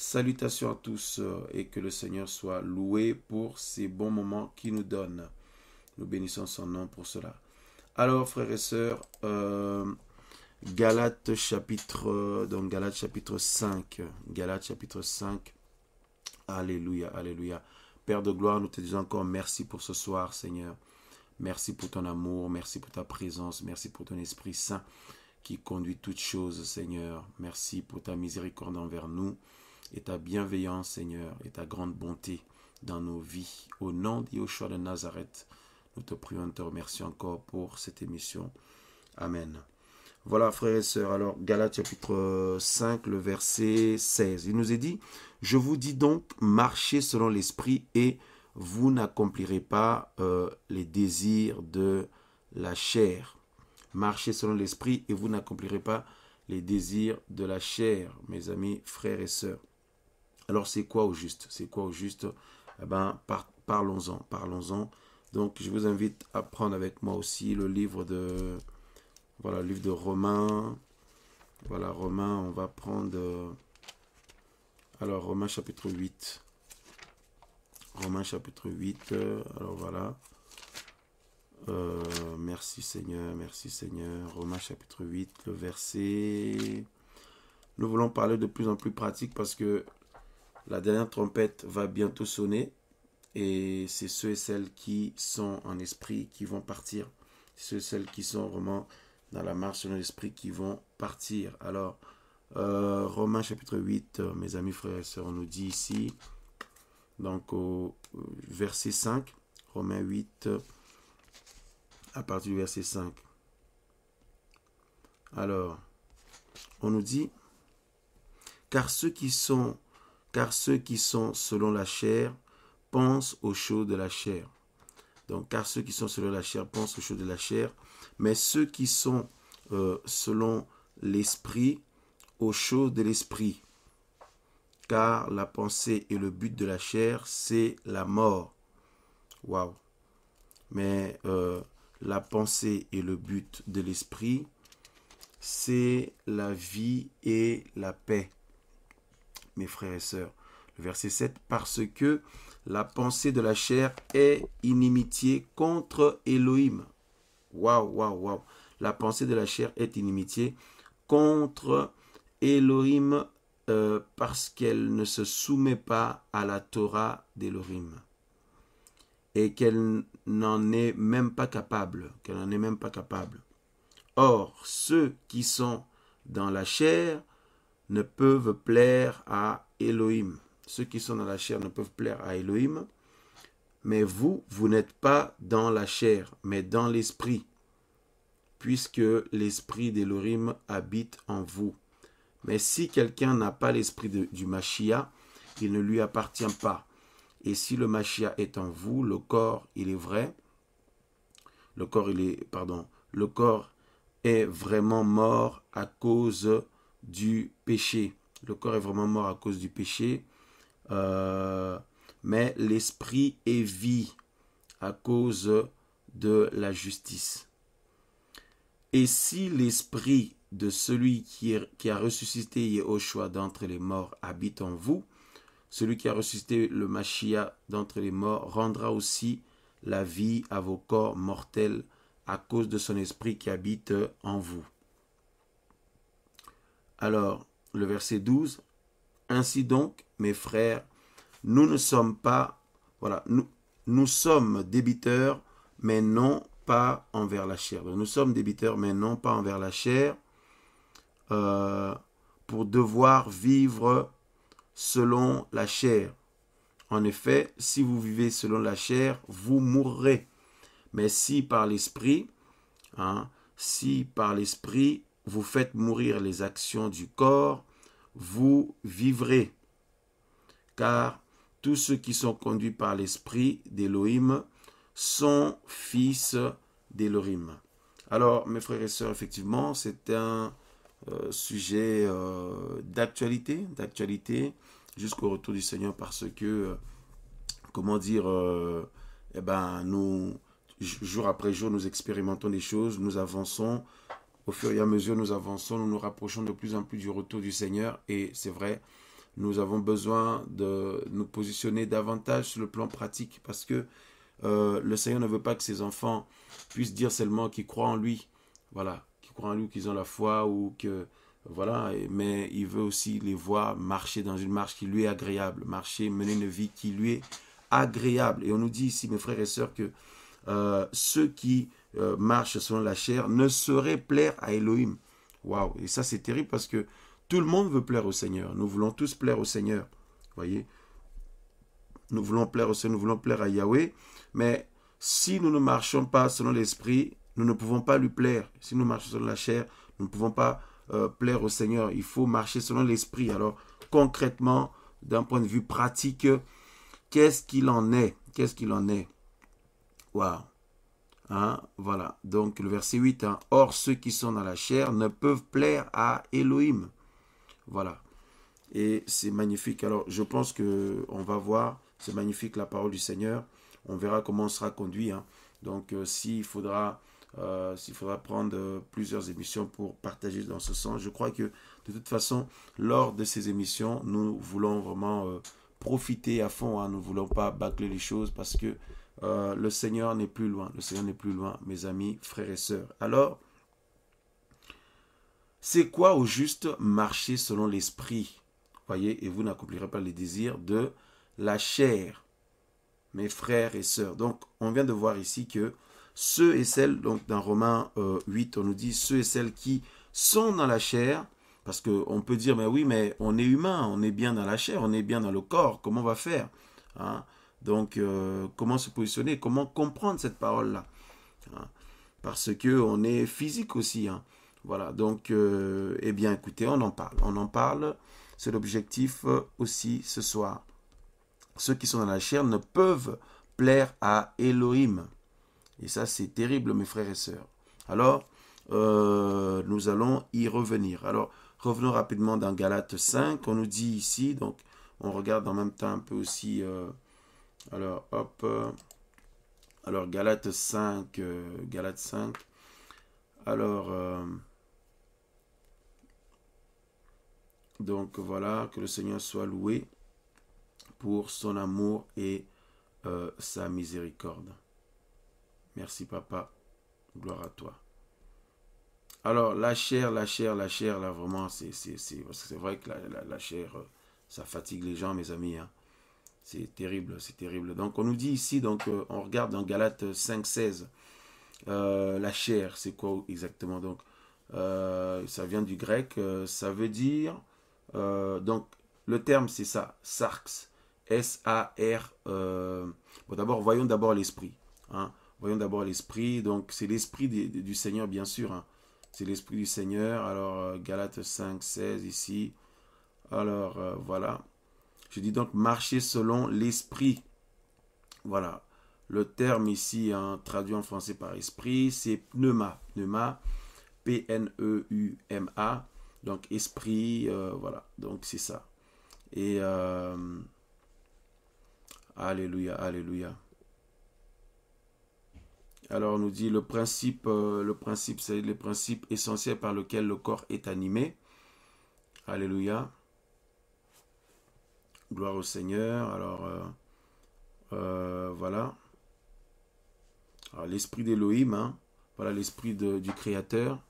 Salutations à tous et que le Seigneur soit loué pour ces bons moments qu'il nous donne. Nous bénissons son nom pour cela. Alors, frères et sœurs, Galates chapitre, Galates chapitre 5. Galates chapitre 5. Alléluia, alléluia. Père de gloire, nous te disons encore merci pour ce soir, Seigneur. Merci pour ton amour, merci pour ta présence, merci pour ton Esprit Saint qui conduit toutes choses, Seigneur. Merci pour ta miséricorde envers nous et ta bienveillance, Seigneur, et ta grande bonté dans nos vies. Au nom d'Yeshua de Nazareth, nous te prions et te remercions encore pour cette émission. Amen. Voilà, frères et sœurs, alors Galates chapitre 5, le verset 16. Il nous est dit, « Je vous dis donc, marchez selon l'esprit et vous n'accomplirez pas les désirs de la chair. » Marchez selon l'esprit et vous n'accomplirez pas les désirs de la chair, mes amis, frères et sœurs. Alors, c'est quoi au juste? C'est quoi au juste? Eh bien, parlons-en, parlons-en. Donc, je vous invite à prendre avec moi aussi le livre de... Voilà, le livre de Romains. Voilà, Romains, on va prendre... alors, Romains chapitre 8. Romains chapitre 8. Alors, voilà. Merci Seigneur, merci Seigneur. Romains chapitre 8, le verset... Nous voulons parler de plus en plus pratique parce que la dernière trompette va bientôt sonner et c'est ceux et celles qui sont en esprit qui vont partir. Ceux et celles qui sont vraiment dans la marche de l'esprit qui vont partir. Alors, Romains chapitre 8, mes amis frères et sœurs, on nous dit ici, donc au verset 5, Romains 8, à partir du verset 5. Alors, on nous dit, car ceux qui sont selon la chair pensent aux choses de la chair. Donc, car ceux qui sont selon la chair pensent aux choses de la chair, mais ceux qui sont selon l'esprit, aux choses de l'esprit. Car la pensée et le but de la chair, c'est la mort. Waouh! Mais la pensée et le but de l'esprit, c'est la vie et la paix. Mes frères et sœurs, le verset 7, parce que la pensée de la chair est inimitié contre Elohim. Waouh, waouh, waouh. La pensée de la chair est inimitié contre Elohim parce qu'elle ne se soumet pas à la Torah d'Elohim et qu'elle n'en est même pas capable, Or, ceux qui sont dans la chair ne peuvent plaire à Elohim. Ceux qui sont dans la chair ne peuvent plaire à Elohim. Mais vous n'êtes pas dans la chair, mais dans l'esprit, puisque l'esprit d'Elohim habite en vous. Mais si quelqu'un n'a pas l'esprit du Mashiach, il ne lui appartient pas. Et si le Mashiach est en vous, le corps, il est vrai. Le corps est vraiment mort à cause du péché. Le corps est vraiment mort à cause du péché. Mais l'esprit est vie à cause de la justice. Et si l'esprit de celui qui a ressuscité Yehoshua d'entre les morts habite en vous, celui qui a ressuscité le Mashiach d'entre les morts rendra aussi la vie à vos corps mortels à cause de son esprit qui habite en vous. Alors, le verset 12, ainsi donc, mes frères, nous ne sommes pas, voilà, nous sommes débiteurs, mais non pas envers la chair. Donc, nous sommes débiteurs, mais non pas envers la chair, pour devoir vivre selon la chair. En effet, si vous vivez selon la chair, vous mourrez. Mais si par l'esprit, vous faites mourir les actions du corps, vous vivrez. Car tous ceux qui sont conduits par l'esprit d'Elohim sont fils d'Elohim. Alors, mes frères et sœurs, effectivement, c'est un sujet d'actualité jusqu'au retour du Seigneur parce que, nous, jour après jour, nous expérimentons des choses, nous avançons, au fur et à mesure nous avançons, nous nous rapprochons de plus en plus du retour du Seigneur et c'est vrai, nous avons besoin de nous positionner davantage sur le plan pratique parce que le Seigneur ne veut pas que ses enfants puissent dire seulement qu'ils croient en lui. Voilà, qu'ils croient en lui, qu'ils ont la foi ou que... Voilà, mais il veut aussi les voir marcher dans une marche qui lui est agréable, marcher, mener une vie qui lui est agréable. Et on nous dit ici, mes frères et sœurs, que ceux qui marchent selon la chair ne sauraient plaire à Elohim. Waouh! Et ça, c'est terrible parce que tout le monde veut plaire au Seigneur. Nous voulons tous plaire au Seigneur. Voyez? Nous voulons plaire au Seigneur, nous voulons plaire à Yahweh. Mais si nous ne marchons pas selon l'esprit, nous ne pouvons pas lui plaire. Si nous marchons selon la chair, nous ne pouvons pas plaire au Seigneur. Il faut marcher selon l'esprit. Alors, concrètement, d'un point de vue pratique, qu'est-ce qu'il en est? Qu'est-ce qu'il en est? Waouh! Hein, voilà. Donc, le verset 8. Hein, or, ceux qui sont dans la chair ne peuvent plaire à Elohim. Voilà. Et c'est magnifique. Alors, je pense qu'on va voir, c'est magnifique la parole du Seigneur. On verra comment on sera conduit. Hein. Donc, s'il faudra prendre plusieurs émissions pour partager dans ce sens, je crois que de toute façon, lors de ces émissions, nous voulons vraiment profiter à fond. Hein. Nous ne voulons pas bâcler les choses parce que le Seigneur n'est plus loin. Le Seigneur n'est plus loin, mes amis, frères et sœurs. Alors, c'est quoi au juste marcher selon l'esprit? Voyez, et vous n'accomplirez pas les désirs de la chair, mes frères et sœurs. Donc, on vient de voir ici que ceux et celles, donc dans Romains 8, on nous dit ceux et celles qui sont dans la chair, parce qu'on peut dire, mais oui, mais on est humain, on est bien dans la chair, on est bien dans le corps, comment on va faire? Hein? Donc, comment se positionner, comment comprendre cette parole-là? Hein? Parce qu'on est physique aussi. Hein? Voilà, donc, eh bien, écoutez, on en parle. C'est l'objectif aussi ce soir. Ceux qui sont dans la chair ne peuvent plaire à Elohim. Et ça, c'est terrible, mes frères et sœurs. Alors, nous allons y revenir. Alors, revenons rapidement dans Galates 5. On nous dit ici, donc, on regarde en même temps un peu aussi. Alors, hop. Alors, Galates 5. Galates 5. Alors, donc voilà, que le Seigneur soit loué pour son amour et sa miséricorde. Merci papa, gloire à toi. Alors la chair, là vraiment, c'est vrai que la chair, ça fatigue les gens, mes amis. Hein. C'est terrible, c'est terrible. Donc on nous dit ici, donc on regarde dans Galates 5,16, la chair, c'est quoi exactement? Donc ça vient du grec, ça veut dire, donc le terme c'est ça, sarx. S-A-R. Bon, d'abord, voyons d'abord l'esprit. Hein. Voyons d'abord l'esprit. Donc, c'est l'esprit du Seigneur, bien sûr. Hein. C'est l'esprit du Seigneur. Alors, Galates 5, 16 ici. Alors, voilà. Je dis donc marcher selon l'esprit. Voilà. Le terme ici, hein, traduit en français par esprit, c'est pneuma. Pneuma. P-N-E-U-M-A. Donc, esprit. Voilà. Donc, c'est ça. Et... alléluia, alléluia. Alors on nous dit le principe c'est le principe essentiel par lequel le corps est animé. Alléluia. Gloire au Seigneur. Alors voilà. Alors, l'esprit d'Élohim, hein. Voilà l'esprit du Créateur.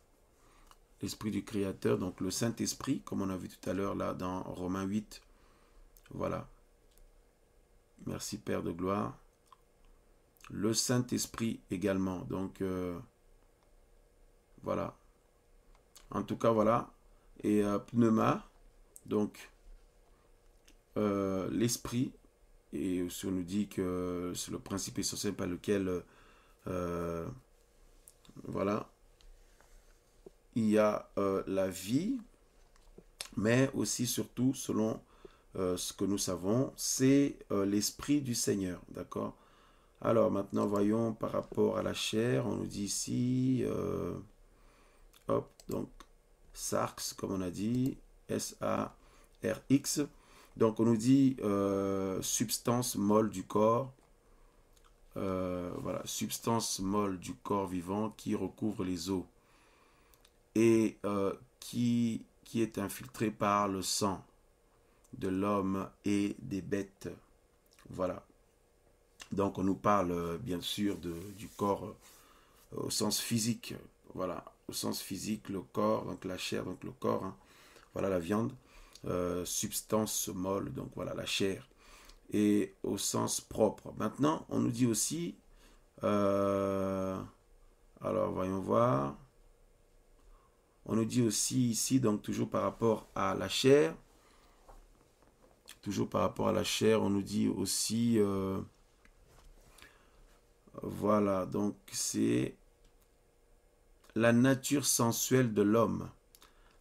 L'esprit du Créateur, donc le Saint-Esprit, comme on a vu tout à l'heure là dans Romains 8. Voilà. Merci Père de gloire. Le Saint-Esprit également. Donc, voilà. En tout cas, voilà. Et pneuma, donc, l'Esprit. Et aussi on nous dit que c'est le principe essentiel par lequel, voilà, il y a la vie, mais aussi surtout, selon ce que nous savons, c'est l'Esprit du Seigneur. D'accord? Alors maintenant, voyons par rapport à la chair, on nous dit ici, hop, donc, sarx, comme on a dit, S-A-R-X. Donc on nous dit substance molle du corps, voilà, substance molle du corps vivant qui recouvre les os et qui est infiltrée par le sang. de l'homme et des bêtes. Voilà. Donc on nous parle bien sûr du corps au sens physique. Voilà, au sens physique, le corps, donc la chair, donc le corps. Hein. Voilà la viande, substance molle, donc voilà la chair. Et au sens propre. Maintenant, on nous dit aussi, alors voyons voir, on nous dit aussi ici, donc toujours par rapport à la chair, on nous dit aussi, voilà, donc c'est la nature sensuelle de l'homme,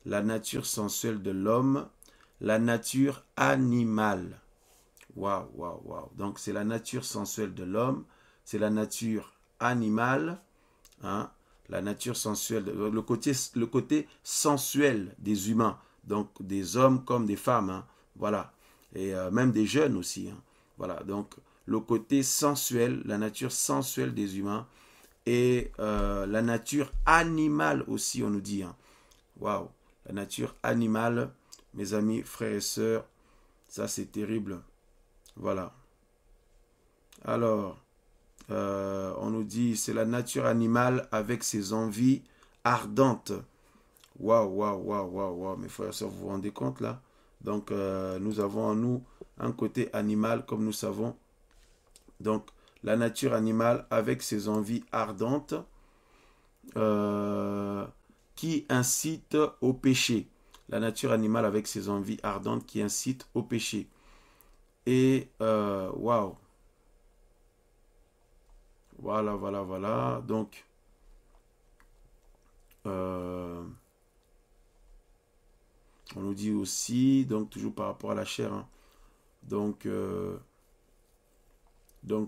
la nature sensuelle de l'homme, la nature animale. Waouh, waouh, waouh. Donc c'est la nature sensuelle de l'homme, c'est la nature animale, hein, la nature sensuelle, le côté sensuel des humains, donc des hommes comme des femmes, hein, voilà, et même des jeunes aussi, hein, voilà, donc le côté sensuel, la nature sensuelle des humains et la nature animale aussi, on nous dit, hein, waouh, la nature animale, mes amis, frères et sœurs, ça c'est terrible, voilà. Alors, on nous dit, c'est la nature animale avec ses envies ardentes. Waouh, waouh, waouh, waouh, waouh. Mes frères et sœurs, vous vous rendez compte là? Donc, nous avons en nous un côté animal, comme nous savons. Donc, la nature animale avec ses envies ardentes qui incite au péché. La nature animale avec ses envies ardentes qui incite au péché. Et, waouh. Voilà, voilà, voilà. Donc, on nous dit aussi, donc toujours par rapport à la chair, hein, donc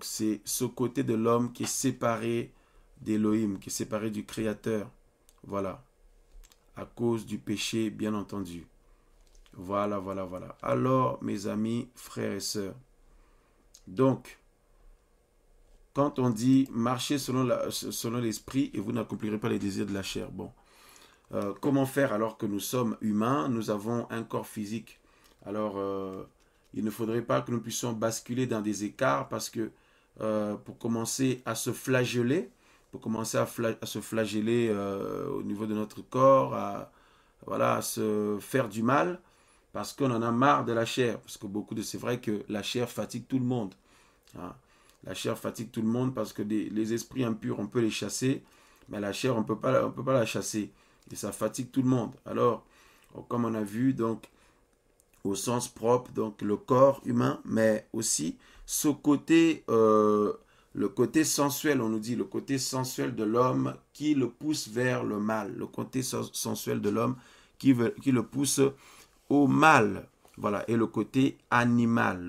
c'est ce côté de l'homme qui est séparé d'Élohim, qui est séparé du Créateur. Voilà. À cause du péché, bien entendu. Voilà, voilà, voilà. Alors, mes amis, frères et sœurs, donc, quand on dit marcher selon l'esprit et vous n'accomplirez pas les désirs de la chair. Bon, comment faire alors que nous sommes humains, nous avons un corps physique. Alors, il ne faudrait pas que nous puissions basculer dans des écarts parce que pour commencer à se flageller, se flageller au niveau de notre corps, voilà, à se faire du mal, parce qu'on en a marre de la chair. Parce que c'est vrai que la chair fatigue tout le monde. Hein. La chair fatigue tout le monde parce que les esprits impurs, on peut les chasser, mais la chair, on peut pas la chasser. Et ça fatigue tout le monde. Alors, comme on a vu, donc, au sens propre, donc le corps humain, mais aussi ce côté, le côté sensuel, on nous dit, le côté sensuel de l'homme qui le pousse vers le mal. Le côté sensuel de l'homme qui le pousse au mal. Voilà, et le côté animal,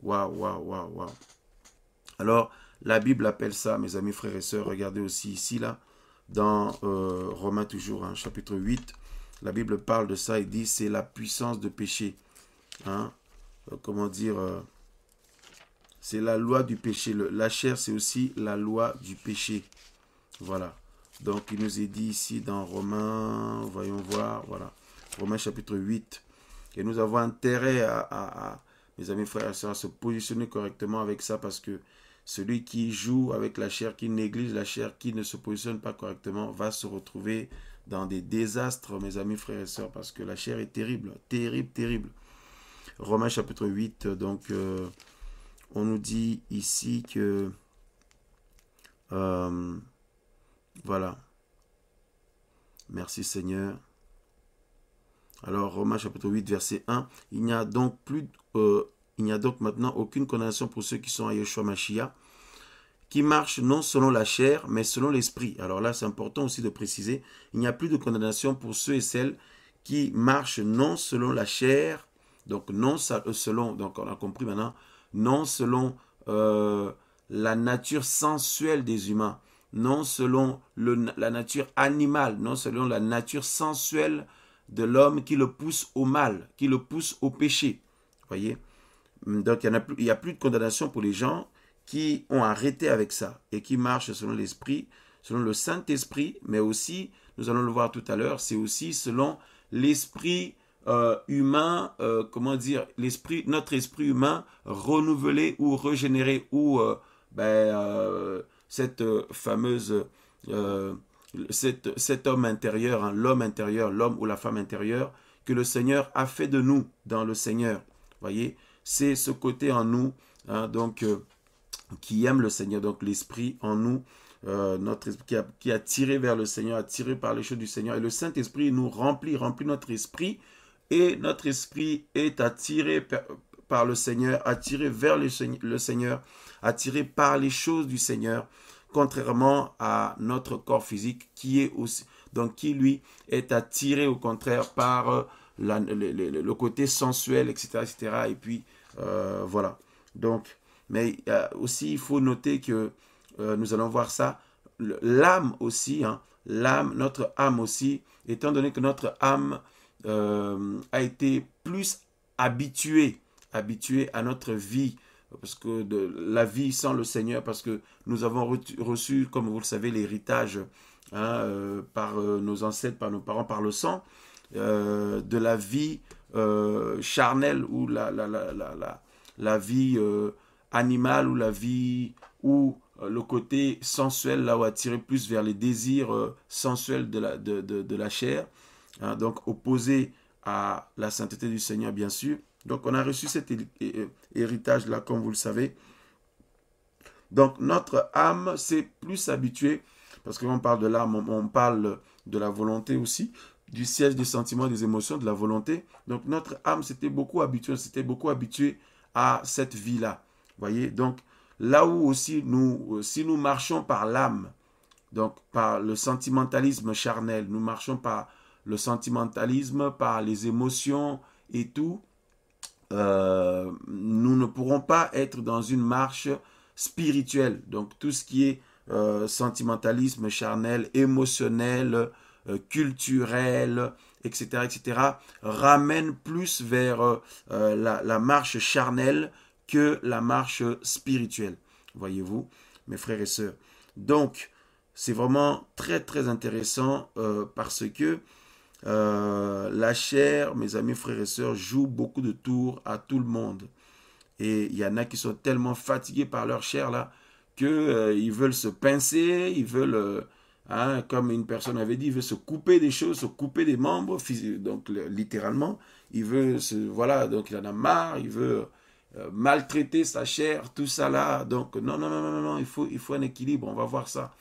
Waouh, waouh, waouh, waouh. Alors, la Bible appelle ça, mes amis, frères et sœurs, regardez aussi ici, là, dans Romains toujours, hein, chapitre 8, la Bible parle de ça et dit, c'est la puissance de péché. Hein, comment dire, c'est la loi du péché. La chair, c'est aussi la loi du péché. Voilà. Donc, il nous est dit ici dans Romains, voyons voir, voilà, Romains chapitre 8, et nous avons intérêt mes amis frères et sœurs, à se positionner correctement avec ça parce que celui qui joue avec la chair, qui néglige la chair, qui ne se positionne pas correctement, va se retrouver dans des désastres, mes amis frères et sœurs, parce que la chair est terrible, terrible, terrible. Romains chapitre 8, donc on nous dit ici que voilà. Merci Seigneur. Alors, Romains chapitre 8, verset 1, il n'y a donc maintenant aucune condamnation pour ceux qui sont à Yeshua Mashiach, qui marchent non selon la chair, mais selon l'esprit. Alors là, c'est important aussi de préciser, il n'y a plus de condamnation pour ceux et celles qui marchent non selon la chair, donc non selon, donc on a compris maintenant, non selon la nature sensuelle des humains, non selon la nature animale, non selon la nature sensuelle de l'homme qui le pousse au mal, qui le pousse au péché. Voyez? Donc il n'y a plus de condamnation pour les gens qui ont arrêté avec ça et qui marchent selon l'esprit, selon le Saint-Esprit, mais aussi, nous allons le voir tout à l'heure, c'est aussi selon l'esprit humain, comment dire, notre esprit humain renouvelé ou régénéré, ou cette fameuse, cet homme intérieur, hein, l'homme intérieur, l'homme ou la femme intérieure, que le Seigneur a fait de nous dans le Seigneur. Voyez, c'est ce côté en nous, hein, donc qui aime le Seigneur, donc l'esprit en nous, notre esprit qui a tiré vers le Seigneur, attiré par les choses du Seigneur. Et le Saint-Esprit nous remplit notre esprit, et notre esprit est attiré par le Seigneur, attiré vers le Seigneur, attiré par les choses du Seigneur, contrairement à notre corps physique qui est aussi, donc qui lui est attiré au contraire par le côté sensuel, etc., etc. Et puis voilà. Donc, mais aussi il faut noter que nous allons voir ça, l'âme aussi, hein, l'âme, notre âme aussi, étant donné que notre âme a été plus habituée à notre vie, parce que la vie sans le Seigneur, parce que nous avons reçu, comme vous le savez, l'héritage par nos ancêtres, par nos parents, par le sang, de la vie charnelle, ou la vie animale, ou la vie où le côté sensuel, là où attiré plus vers les désirs sensuels de la chair, hein, donc opposé à la sainteté du Seigneur, bien sûr. Donc on a reçu cet héritage-là, comme vous le savez. Donc notre âme s'est plus habituée, parce que quand on parle de l'âme, on parle de la volonté aussi, du siège des sentiments, des émotions, de la volonté. Donc notre âme s'était beaucoup habituée à cette vie-là. Voyez, donc là où aussi si nous marchons par l'âme, donc par le sentimentalisme charnel, nous marchons par le sentimentalisme, par les émotions et tout, nous ne pourrons pas être dans une marche spirituelle. Donc tout ce qui est sentimentalisme charnel, émotionnel, culturel, etc., etc., ramène plus vers la marche charnelle que la marche spirituelle. Voyez-vous, mes frères et sœurs. Donc, c'est vraiment très, très intéressant parce que la chair, mes amis, frères et sœurs, joue beaucoup de tours à tout le monde. Et il y en a qui sont tellement fatigués par leur chair là, qu'ils veulent se pincer, ils veulent, comme une personne avait dit, il veut se couper des choses, se couper des membres, donc littéralement, il veut voilà, donc il en a marre, il veut maltraiter sa chair, tout ça là. Donc non, il faut un équilibre, on va voir ça.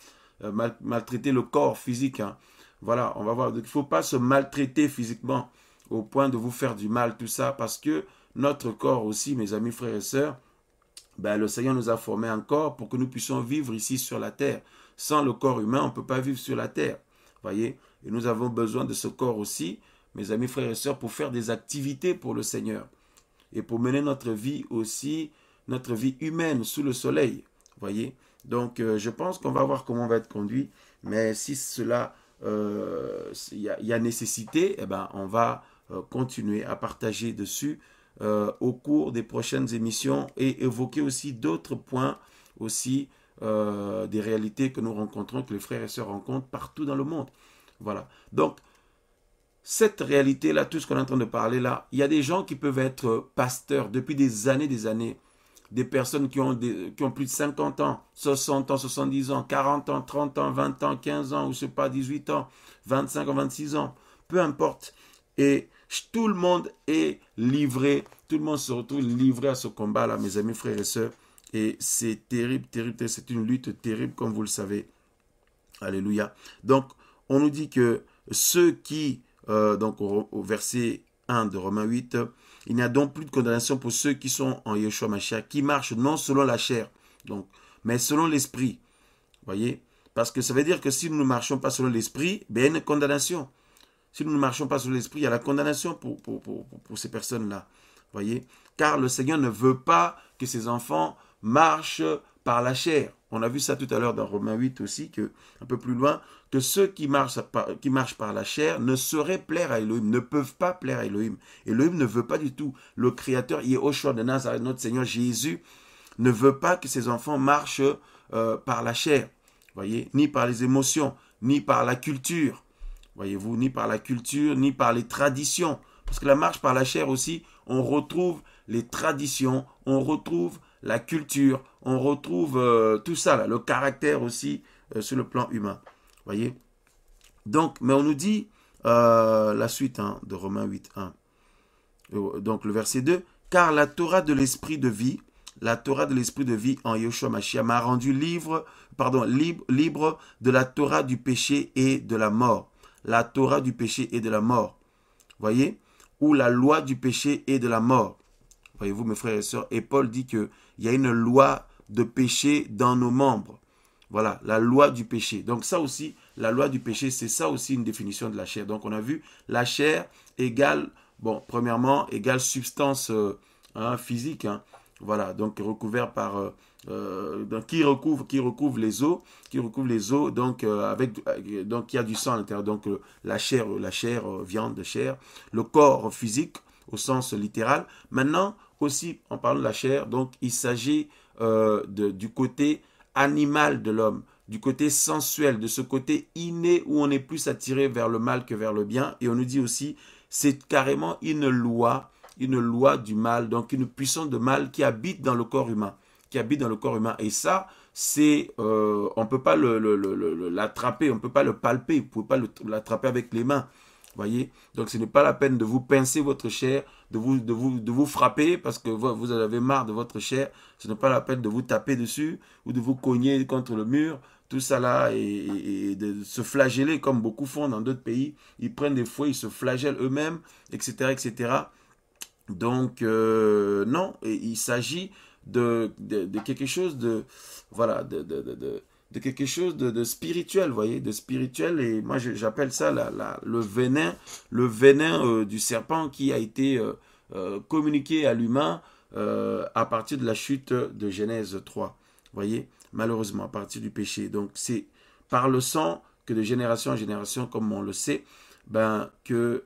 Maltraiter le corps physique, hein. Voilà, on va voir. Donc, il ne faut pas se maltraiter physiquement au point de vous faire du mal, tout ça, parce que notre corps aussi, mes amis, frères et sœurs, le Seigneur nous a formé un corps pour que nous puissions vivre ici sur la terre. Sans le corps humain, on ne peut pas vivre sur la terre. Voyez, et nous avons besoin de ce corps aussi, mes amis, frères et sœurs, pour faire des activités pour le Seigneur. Et pour mener notre vie aussi, notre vie humaine sous le soleil. Voyez, donc je pense qu'on va voir comment on va être conduit. Mais si cela, il y a nécessité, on va continuer à partager dessus au cours des prochaines émissions, et évoquer aussi d'autres points aussi, des réalités que nous rencontrons, que les frères et sœurs rencontrent partout dans le monde. Voilà. Donc, cette réalité-là, tout ce qu'on est en train de parler là, il y a des gens qui peuvent être pasteurs depuis des années, des personnes qui ont plus de 50 ans, 60 ans, 70 ans, 40 ans, 30 ans, 20 ans, 15 ans, ou je sais pas, 18 ans, 25 ans, 26 ans, peu importe. Et tout le monde est livré, tout le monde se retrouve livré à ce combat-là, mes amis, frères et sœurs. Et c'est terrible, terrible, c'est une lutte terrible, comme vous le savez. Alléluia. Donc, on nous dit que ceux qui, donc au verset 1 de Romains 8, il n'y a donc plus de condamnation pour ceux qui sont en Yeshua Mashiach, qui marchent non selon la chair, donc, mais selon l'esprit. Voyez? Parce que ça veut dire que si nous ne marchons pas selon l'esprit, il y a une condamnation. Si nous ne marchons pas selon l'esprit, il y a la condamnation pour ces personnes-là. Voyez? Car le Seigneur ne veut pas que ses enfants marchent par la chair. On a vu ça tout à l'heure dans Romains 8 aussi, un peu plus loin, que ceux qui marchent par la chair ne sauraient plaire à Elohim, ne peuvent pas plaire à Elohim. Elohim ne veut pas du tout. Le Créateur, Yehoshua de Nazareth, notre Seigneur Jésus, ne veut pas que ses enfants marchent par la chair, voyez, ni par les émotions, ni par la culture, voyez-vous, ni par la culture, ni par les traditions, Parce que la marche par la chair aussi, on retrouve les traditions, on retrouve la culture, on retrouve tout ça, là, le caractère aussi sur le plan humain. Voyez? Donc, mais on nous dit la suite de Romains 8, 1. Donc le verset 2, car la Torah de l'esprit de vie, la Torah de l'esprit de vie en Yeshua Mashiach m'a rendu libre de la Torah du péché et de la mort. La Torah du péché et de la mort. Voyez? Ou la loi du péché et de la mort. Voyez-vous, mes frères et sœurs, et Paul dit qu'il y a une loi de péché dans nos membres. Voilà, la loi du péché. Donc ça aussi, la loi du péché, c'est ça aussi une définition de la chair. Donc on a vu, la chair égale, bon, premièrement, égale substance physique. Voilà, donc recouvert par... donc, qui recouvre les os, donc donc il y a du sang à l'intérieur, donc la chair, viande de chair, le corps physique au sens littéral. Maintenant aussi, en parlant de la chair, donc il s'agit du côté animal de l'homme, du côté sensuel, de ce côté inné où on est plus attiré vers le mal que vers le bien. Et on nous dit aussi, c'est carrément une loi du mal, donc une puissance de mal qui habite dans le corps humain. Et ça, c'est, on ne peut pas l'attraper, on ne peut pas le palper, vous ne pouvez pas l'attraper avec les mains. Voyez, donc ce n'est pas la peine de vous pincer votre chair, de vous frapper parce que vous en avez marre de votre chair. Ce n'est pas la peine de vous taper dessus ou de vous cogner contre le mur. Tout ça là et de se flageller comme beaucoup font dans d'autres pays. Ils prennent des fouets, ils se flagellent eux-mêmes, etc., etc. Donc non, il s'agit de quelque chose de voilà de quelque chose de spirituel, voyez, de spirituel. Et moi j'appelle ça le venin du serpent qui a été communiqué à l'humain à partir de la chute de Genèse 3, voyez, malheureusement à partir du péché. Donc c'est par le sang que de génération en génération, comme on le sait, que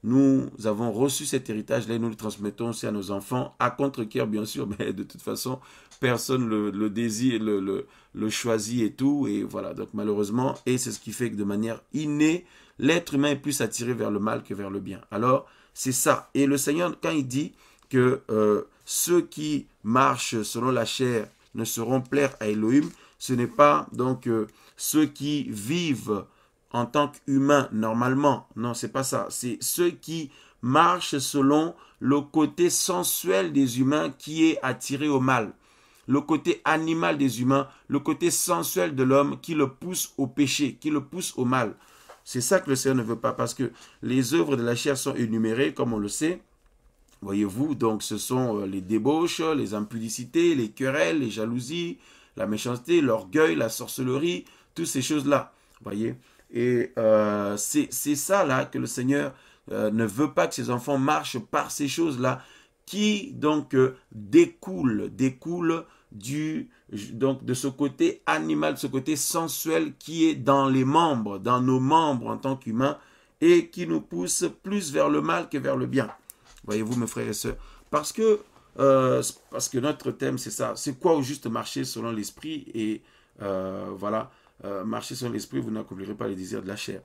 nous avons reçu cet héritage-là et nous le transmettons aussi à nos enfants, à contre-cœur bien sûr, mais de toute façon, personne le désire, le choisit et tout, et voilà, donc malheureusement, et c'est ce qui fait que de manière innée, l'être humain est plus attiré vers le mal que vers le bien. Alors, c'est ça. Et le Seigneur, quand il dit que ceux qui marchent selon la chair ne seront plaire à Elohim, ce n'est pas donc ceux qui vivent en tant qu'humains normalement. Non, c'est pas ça. C'est ceux qui marchent selon le côté sensuel des humains qui est attiré au mal. Le côté animal des humains, le côté sensuel de l'homme qui le pousse au péché, qui le pousse au mal. C'est ça que le Seigneur ne veut pas, parce que les œuvres de la chair sont énumérées, comme on le sait. Voyez-vous, donc ce sont les débauches, les impudicités, les querelles, les jalousies, la méchanceté, l'orgueil, la sorcellerie, toutes ces choses-là. Voyez. Et c'est ça là que le Seigneur ne veut pas que ses enfants marchent par ces choses-là qui donc découlent donc de ce côté animal, ce côté sensuel qui est dans les membres, dans nos membres en tant qu'humains et qui nous pousse plus vers le mal que vers le bien. Voyez-vous mes frères et sœurs, parce que notre thème c'est ça, c'est quoi au juste marcher selon l'esprit et voilà. Marcher selon l'esprit, vous n'accomplirez pas les désirs de la chair.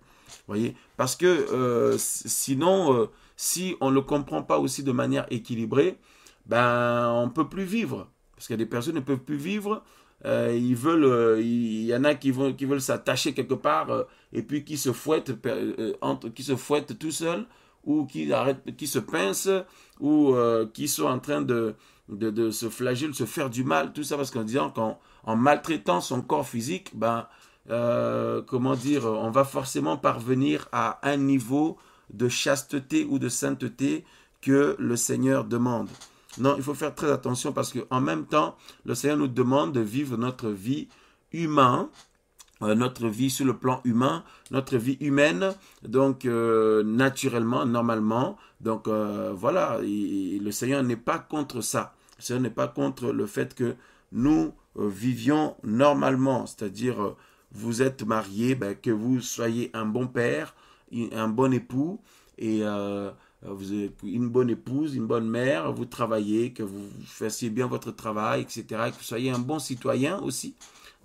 Voyez, parce que sinon, si on ne le comprend pas aussi de manière équilibrée, on ne peut plus vivre. Parce qu'il y a des personnes qui ne peuvent plus vivre. Il y en a qui veulent s'attacher quelque part et puis qui se fouettent tout seuls ou qui se pincent ou qui sont en train de se flageller, de se faire du mal, tout ça parce qu'en disant qu'en maltraitant son corps physique, comment dire, on va forcément parvenir à un niveau de chasteté ou de sainteté que le Seigneur demande. Non, il faut faire très attention parce qu'en même temps, le Seigneur nous demande de vivre notre vie humaine, notre vie sur le plan humain, notre vie humaine, donc naturellement, normalement. Donc voilà, le Seigneur n'est pas contre ça. Le Seigneur n'est pas contre le fait que nous vivions normalement, c'est-à-dire vous êtes marié, que vous soyez un bon père, un bon époux, et vous êtes une bonne épouse, une bonne mère, vous travaillez, que vous fassiez bien votre travail, etc., que vous soyez un bon citoyen aussi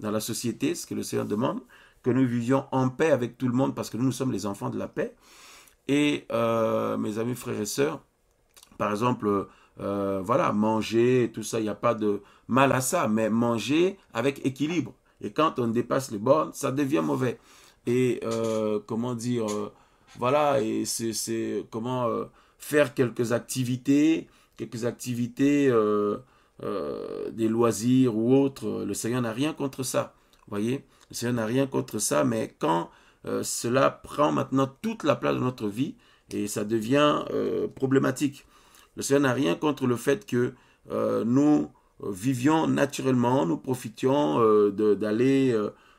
dans la société, ce que le Seigneur demande, que nous vivions en paix avec tout le monde, parce que nous sommes les enfants de la paix. Et mes amis frères et sœurs, par exemple, voilà, manger, tout ça, il n'y a pas de mal à ça, mais manger avec équilibre. Et quand on dépasse les bornes, ça devient mauvais. Et comment dire, voilà, et c'est comment faire quelques activités, des loisirs ou autres. Le Seigneur n'a rien contre ça, voyez. Le Seigneur n'a rien contre ça, mais quand cela prend maintenant toute la place de notre vie, et ça devient problématique. Le Seigneur n'a rien contre le fait que nous vivions naturellement, nous profitions d'aller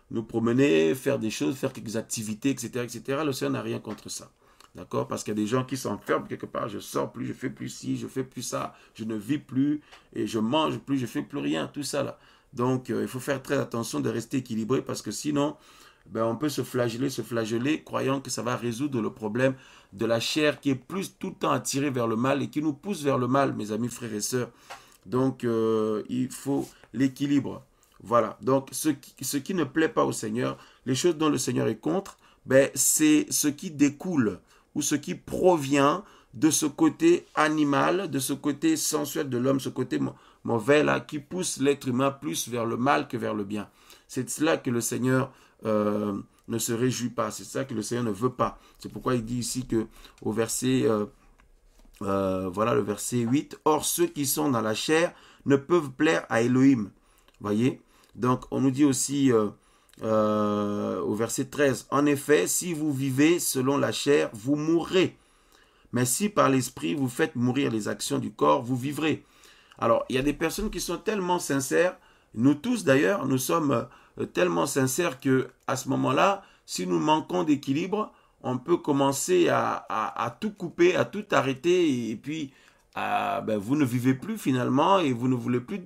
nous promener, faire des choses, faire quelques activités, etc., etc. Le Seigneur n'a rien contre ça. D'accord? Parce qu'il y a des gens qui s'enferment quelque part, je sors plus, je fais plus ci, je fais plus ça, je ne vis plus, et je mange plus, je fais plus rien, tout ça là. Donc, il faut faire très attention de rester équilibré parce que sinon, ben, on peut se flageller, croyant que ça va résoudre le problème de la chair qui est plus tout le temps attirée vers le mal et qui nous pousse vers le mal, mes amis, frères et sœurs. Donc, il faut l'équilibre. Voilà. Donc, ce qui ne plaît pas au Seigneur, les choses dont le Seigneur est contre, ben, c'est ce qui découle ou ce qui provient de ce côté animal, de ce côté sensuel de l'homme, ce côté mauvais là, qui pousse l'être humain plus vers le mal que vers le bien. C'est de cela que le Seigneur ne se réjouit pas. C'est ça que le Seigneur ne veut pas. C'est pourquoi il dit ici que au verset, voilà le verset 8, « Or ceux qui sont dans la chair ne peuvent plaire à Elohim. » Voyez. Donc on nous dit aussi au verset 13, « En effet, si vous vivez selon la chair, vous mourrez. Mais si par l'esprit vous faites mourir les actions du corps, vous vivrez. » Alors, il y a des personnes qui sont tellement sincères, nous tous d'ailleurs, nous sommes tellement sincères que à ce moment-là, si nous manquons d'équilibre, on peut commencer à tout couper, à tout arrêter, et puis ben, vous ne vivez plus finalement, et vous ne voulez plus,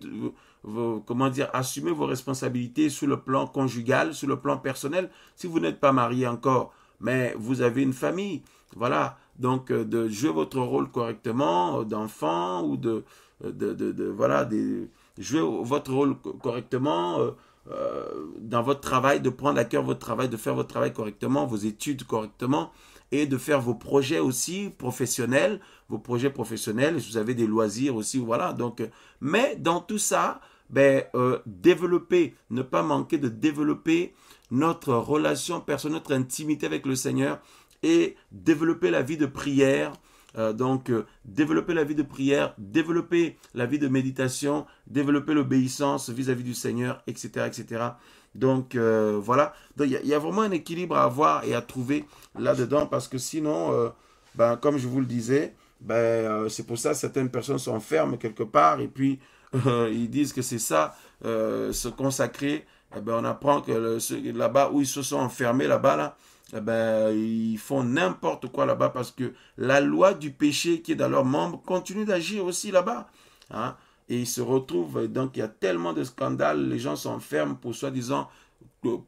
comment dire, assumer vos responsabilités sur le plan conjugal, sur le plan personnel, si vous n'êtes pas marié encore, mais vous avez une famille, voilà, donc de jouer votre rôle correctement, d'enfant, ou voilà, jouer votre rôle correctement dans votre travail, de prendre à cœur votre travail, de faire votre travail correctement, vos études correctement, et de faire vos projets aussi professionnels, si vous avez des loisirs aussi, voilà. Donc, mais dans tout ça, ben, développer, ne pas manquer de développer notre relation personnelle, notre intimité avec le Seigneur, et développer la vie de prière. Développer la vie de prière, développer la vie de méditation, développer l'obéissance vis-à-vis du Seigneur, etc., etc. Donc, voilà. Donc, il y a vraiment un équilibre à avoir et à trouver là-dedans, parce que sinon, ben, comme je vous le disais, ben, c'est pour ça que certaines personnes s'enferment quelque part, et puis ils disent que c'est ça, se consacrer. Eh ben, on apprend que là-bas où ils se sont enfermés, là-bas, là, eh ben, ils font n'importe quoi là-bas parce que la loi du péché qui est dans leurs membres continue d'agir aussi là-bas. Hein? Et ils se retrouvent, donc il y a tellement de scandales, les gens s'enferment pour soi-disant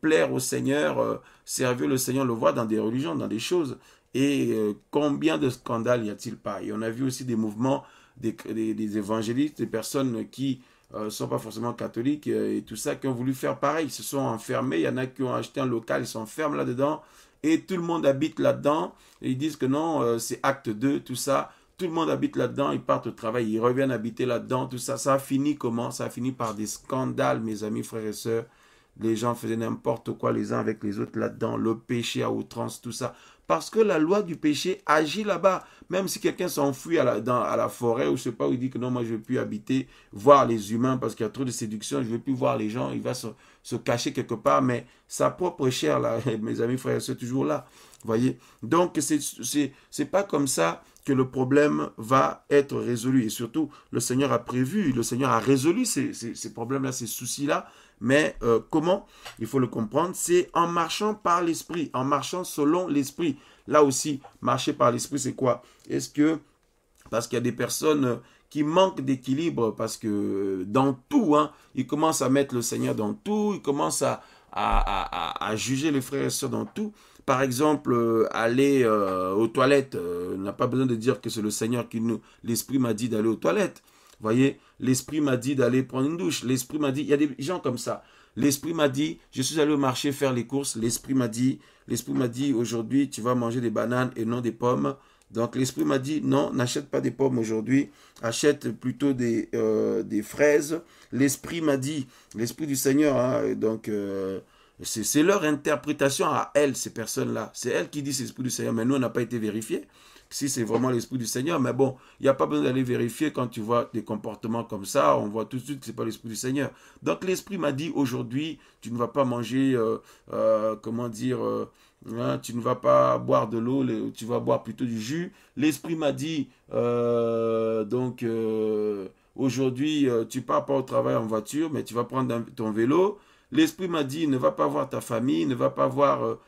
plaire au Seigneur, servir le Seigneur, le voit dans des religions, dans des choses. Et combien de scandales y a-t-il pas? Et on a vu aussi des mouvements, des évangélistes, des personnes qui ne sont pas forcément catholiques et tout ça, qui ont voulu faire pareil. Ils se sont enfermés, il y en a qui ont acheté un local, ils s'enferment là-dedans. Et tout le monde habite là-dedans. Et ils disent que non, c'est acte 2, tout ça. Tout le monde habite là-dedans, ils partent au travail, ils reviennent habiter là-dedans, tout ça. Ça a fini comment? Ça a fini par des scandales, mes amis, frères et sœurs. Les gens faisaient n'importe quoi les uns avec les autres là-dedans. Le péché à outrance, tout ça. Parce que la loi du péché agit là-bas. Même si quelqu'un s'enfuit à la forêt, ou je ne sais pas, où il dit que non, moi je ne veux plus habiter, voir les humains parce qu'il y a trop de séduction, je ne veux plus voir les gens, il va se cacher quelque part, mais sa propre chair, là, mes amis, frères et sœurs, toujours là. Voyez? Donc, c'est pas comme ça que le problème va être résolu. Et surtout, le Seigneur a prévu, le Seigneur a résolu ces problèmes-là, ces soucis-là. Mais comment? Il faut le comprendre, c'est en marchant par l'esprit, en marchant selon l'esprit. Là aussi, marcher par l'esprit, c'est quoi? Est-ce que, parce qu'il y a des personnes qui manquent d'équilibre, parce que dans tout, hein, ils commencent à mettre le Seigneur dans tout, ils commencent à juger les frères et sœurs dans tout. Par exemple, aller aux toilettes, on n'a pas besoin de dire que c'est le Seigneur qui nous... L'Esprit m'a dit d'aller aux toilettes. Vous voyez, l'Esprit m'a dit d'aller prendre une douche. L'Esprit m'a dit... Il y a des gens comme ça. L'esprit m'a dit, je suis allé au marché faire les courses. L'esprit m'a dit, aujourd'hui, tu vas manger des bananes et non des pommes. Donc l'esprit m'a dit, non, n'achète pas des pommes aujourd'hui, achète plutôt des fraises. L'esprit m'a dit, l'esprit du Seigneur, hein, donc c'est leur interprétation à elles, ces personnes-là. C'est elles qui disent l'esprit du Seigneur, mais nous, on n'a pas été vérifiés. Si c'est vraiment l'esprit du Seigneur, mais bon, il n'y a pas besoin d'aller vérifier quand tu vois des comportements comme ça, on voit tout de suite que ce n'est pas l'esprit du Seigneur. Donc l'esprit m'a dit, aujourd'hui, tu ne vas pas manger, comment dire, hein, tu ne vas pas boire de l'eau, tu vas boire plutôt du jus. L'esprit m'a dit, aujourd'hui, tu ne pars pas au travail en voiture, mais tu vas prendre ton vélo. L'esprit m'a dit, ne va pas voir ta famille, ne va pas voir,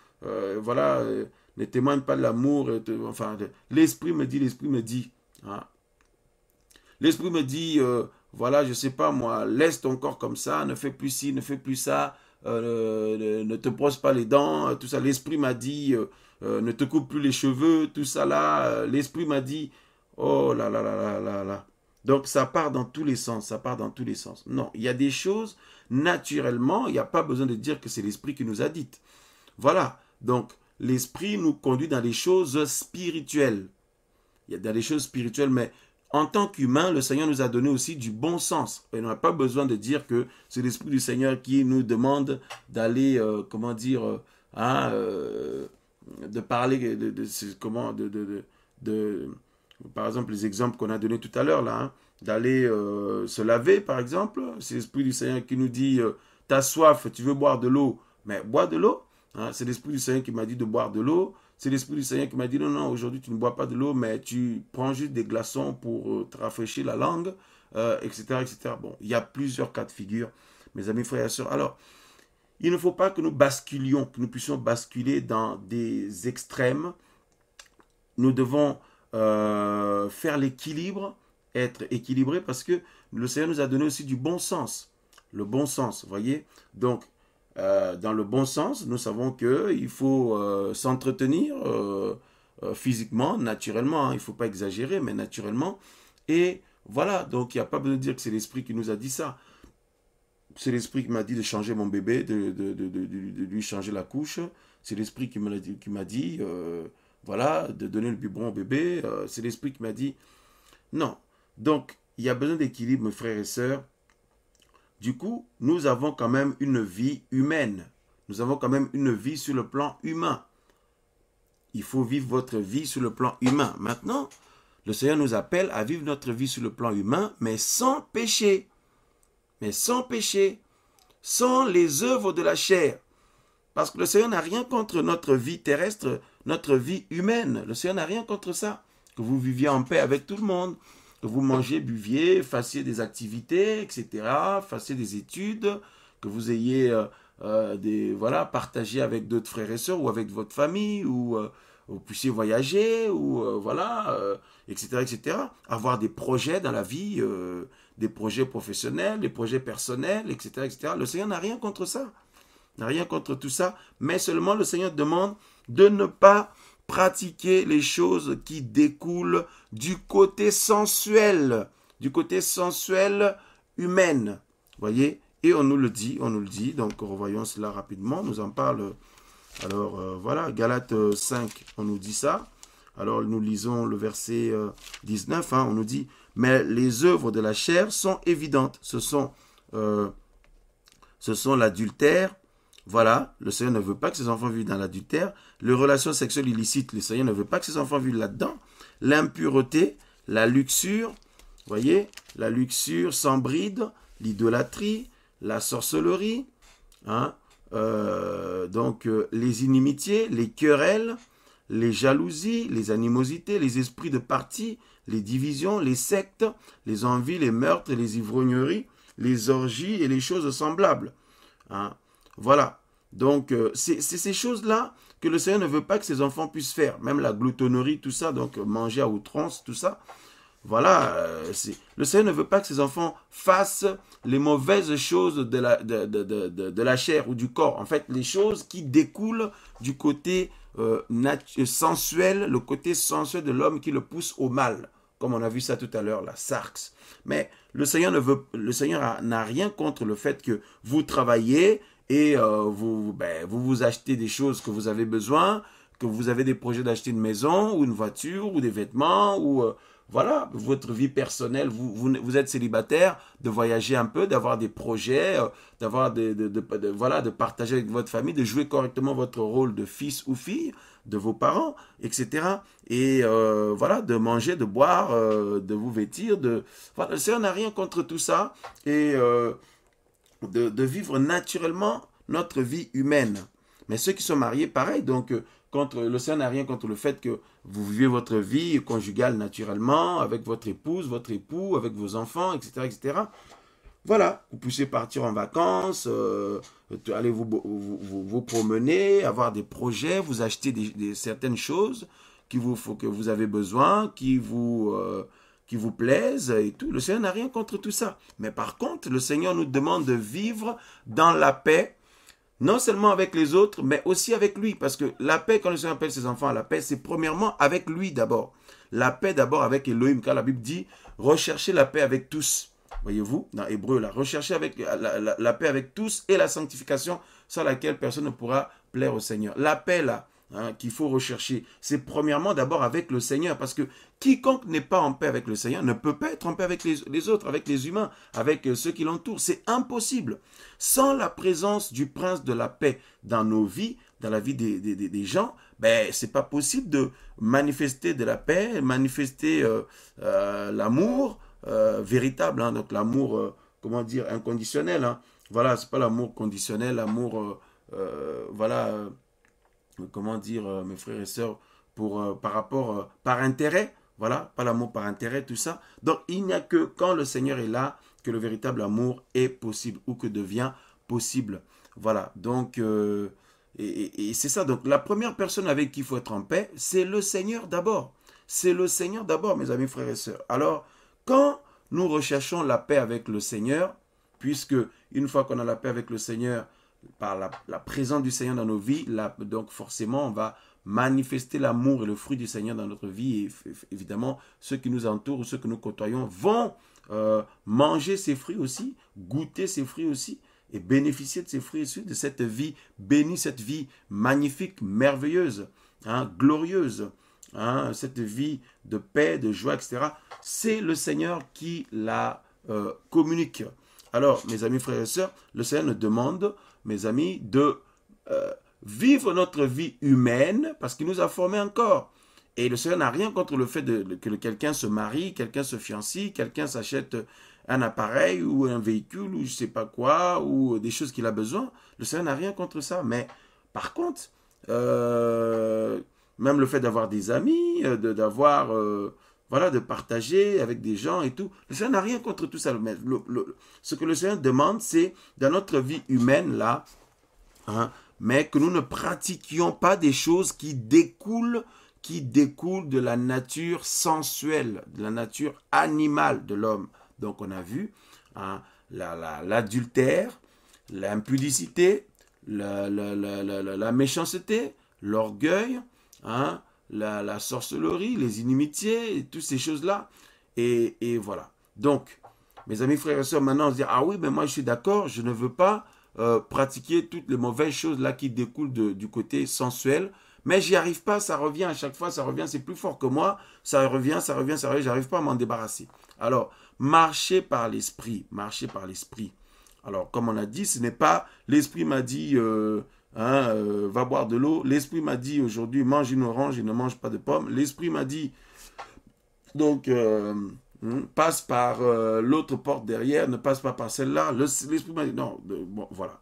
voilà, ne témoigne pas de l'amour. Enfin, l'esprit me dit. Hein. L'esprit me dit, voilà, je ne sais pas moi, laisse ton corps comme ça, ne fais plus ci, ne fais plus ça, ne te brosse pas les dents, tout ça. L'esprit m'a dit, ne te coupe plus les cheveux, tout ça là. L'esprit m'a dit, oh là là là là là là. Donc ça part dans tous les sens, ça part dans tous les sens. Non, il y a des choses, naturellement, il n'y a pas besoin de dire que c'est l'esprit qui nous a dites. Voilà, donc l'esprit nous conduit dans les choses spirituelles. Il y a dans les choses spirituelles, mais en tant qu'humain, le Seigneur nous a donné aussi du bon sens. Et on n'a pas besoin de dire que c'est l'esprit du Seigneur qui nous demande d'aller, comment dire, de parler par exemple, les exemples qu'on a donnés tout à l'heure, là, hein, d'aller se laver, par exemple. C'est l'esprit du Seigneur qui nous dit, t'as soif, tu veux boire de l'eau, mais bois de l'eau. Hein, c'est l'esprit du Seigneur qui m'a dit de boire de l'eau. C'est l'esprit du Seigneur qui m'a dit, non, non, aujourd'hui tu ne bois pas de l'eau, mais tu prends juste des glaçons pour te rafraîchir la langue, etc., etc. Bon, il y a plusieurs cas de figure, mes amis, frères et sœurs. Alors, il ne faut pas que nous basculions, que nous puissions basculer dans des extrêmes. Nous devons faire l'équilibre, être équilibré, parce que le Seigneur nous a donné aussi du bon sens. Le bon sens, vous voyez. Donc, dans le bon sens, nous savons qu'il faut s'entretenir physiquement, naturellement. Hein, il ne faut pas exagérer, mais naturellement. Et voilà, donc il n'y a pas besoin de dire que c'est l'esprit qui nous a dit ça. C'est l'esprit qui m'a dit de changer mon bébé, de lui changer la couche. C'est l'esprit qui m'a dit, voilà, de donner le biberon au bébé. C'est l'esprit qui m'a dit, non. Donc, il y a besoin d'équilibre, mes frères et sœurs. Du coup, nous avons quand même une vie humaine. Nous avons quand même une vie sur le plan humain. Il faut vivre votre vie sur le plan humain. Maintenant, le Seigneur nous appelle à vivre notre vie sur le plan humain, mais sans péché. Mais sans péché. Sans les œuvres de la chair. Parce que le Seigneur n'a rien contre notre vie terrestre, notre vie humaine. Le Seigneur n'a rien contre ça. Que vous viviez en paix avec tout le monde. Que vous mangez, buviez, fassiez des activités, etc., fassiez des études, que vous ayez partagé avec d'autres frères et sœurs ou avec votre famille, ou vous puissiez voyager, ou etc., etc. Avoir des projets dans la vie, des projets professionnels, des projets personnels, etc., etc. Le Seigneur n'a rien contre ça. N'a rien contre tout ça, mais seulement le Seigneur demande de ne pas pratiquer les choses qui découlent du côté sensuel humaine. Voyez, et on nous le dit, donc revoyons cela rapidement, nous en parle. Alors voilà, Galates 5, on nous dit ça. Alors nous lisons le verset 19, hein, on nous dit, mais les œuvres de la chair sont évidentes, ce sont l'adultère. Voilà, le Seigneur ne veut pas que ses enfants vivent dans l'adultère. Les relations sexuelles illicites, le Seigneur ne veut pas que ses enfants vivent là-dedans. L'impureté, la luxure, voyez, la luxure sans bride, l'idolâtrie, la sorcellerie, hein, les inimitiés, les querelles, les jalousies, les animosités, les esprits de parti, les divisions, les sectes, les envies, les meurtres, les ivrogneries, les orgies et les choses semblables. Hein. Voilà, donc c'est ces choses-là que le Seigneur ne veut pas que ses enfants puissent faire, même la gloutonnerie, tout ça, donc manger à outrance, tout ça. Voilà, le Seigneur ne veut pas que ses enfants fassent les mauvaises choses de la chair ou du corps. En fait, les choses qui découlent du côté sensuel, le côté sensuel de l'homme qui le pousse au mal, comme on a vu ça tout à l'heure, la sarx. Mais le Seigneur n'a rien contre le fait que vous travaillez et vous achetez des choses que vous avez besoin, que vous avez des projets d'acheter une maison ou une voiture ou des vêtements ou voilà, votre vie personnelle, vous êtes célibataire, de voyager un peu, d'avoir des projets, de partager avec votre famille, de jouer correctement votre rôle de fils ou fille de vos parents, etc. Et de manger, de boire, de vous vêtir. Voilà, le Seigneur n'a rien contre tout ça et de vivre naturellement notre vie humaine. Mais ceux qui sont mariés, pareil, donc le Seigneur n'a rien contre le fait que vous vivez votre vie conjugale naturellement, avec votre épouse, votre époux, avec vos enfants, etc., etc. Voilà, vous puissiez partir en vacances, aller vous promener, avoir des projets, vous acheter certaines choses que vous avez besoin, qui vous plaisent et tout. Le Seigneur n'a rien contre tout ça. Mais par contre, le Seigneur nous demande de vivre dans la paix, non seulement avec les autres, mais aussi avec lui. Parce que la paix, quand le Seigneur appelle ses enfants à la paix, c'est premièrement avec lui d'abord. La paix d'abord avec Elohim, car la Bible dit « recherchez la paix avec tous ». Voyez-vous, dans Hébreu, là, recherchez la paix avec tous et la sanctification sans laquelle personne ne pourra plaire au Seigneur. La paix, là, qu'il faut rechercher, c'est premièrement d'abord avec le Seigneur, parce que quiconque n'est pas en paix avec le Seigneur ne peut pas être en paix avec les autres, avec les humains, avec ceux qui l'entourent. C'est impossible. Sans la présence du prince de la paix dans nos vies, dans la vie des gens, c'est pas possible de manifester de la paix, manifester l'amour, véritable, donc l'amour, inconditionnel. Voilà, c'est pas l'amour conditionnel, l'amour, mes frères et sœurs, par intérêt, voilà, pas l'amour par intérêt, tout ça. Donc, il n'y a que quand le Seigneur est là, que le véritable amour est possible, ou que devient possible. Voilà, donc, et c'est ça. Donc, la première personne avec qui il faut être en paix, c'est le Seigneur d'abord. C'est le Seigneur d'abord, mes amis, frères et sœurs. Alors, quand nous recherchons la paix avec le Seigneur, puisque une fois qu'on a la paix avec le Seigneur, par la présence du Seigneur dans nos vies, donc forcément on va manifester l'amour et le fruit du Seigneur dans notre vie. Et évidemment, ceux qui nous entourent ou ceux que nous côtoyons vont manger ces fruits aussi, goûter ces fruits aussi, et bénéficier de ces fruits aussi, de cette vie bénie, cette vie magnifique, merveilleuse, glorieuse. Cette vie de paix, de joie, etc. C'est le Seigneur qui la communique. Alors, mes amis, frères et sœurs, le Seigneur nous demande, mes amis, de vivre notre vie humaine parce qu'il nous a formés un corps. Et le Seigneur n'a rien contre le fait que quelqu'un se marie, quelqu'un se fiancie, quelqu'un s'achète un appareil ou un véhicule ou je ne sais pas quoi, ou des choses qu'il a besoin. Le Seigneur n'a rien contre ça. Mais par contre, même le fait d'avoir des amis, de partager avec des gens et tout. Le Seigneur n'a rien contre tout ça. Mais ce que le Seigneur demande, c'est dans notre vie humaine, là, mais que nous ne pratiquions pas des choses qui découlent de la nature sensuelle, de la nature animale de l'homme. Donc on a vu l'adultère, l'impudicité, la méchanceté, l'orgueil, la sorcellerie, les inimitiés, et toutes ces choses-là. Et voilà. Donc, mes amis, frères et sœurs, maintenant on se dit, ah oui, mais moi je suis d'accord, je ne veux pas pratiquer toutes les mauvaises choses là qui découlent du côté sensuel, mais j'y arrive pas, ça revient à chaque fois, ça revient, c'est plus fort que moi, ça revient, j'arrive pas à m'en débarrasser. Alors, marchez par l'esprit. Alors, comme on a dit, ce n'est pas, l'esprit m'a dit, va boire de l'eau, l'esprit m'a dit aujourd'hui, mange une orange et ne mange pas de pomme, l'esprit m'a dit, donc, passe par l'autre porte derrière, ne passe pas par celle-là, l'esprit m'a dit, non, bon, voilà.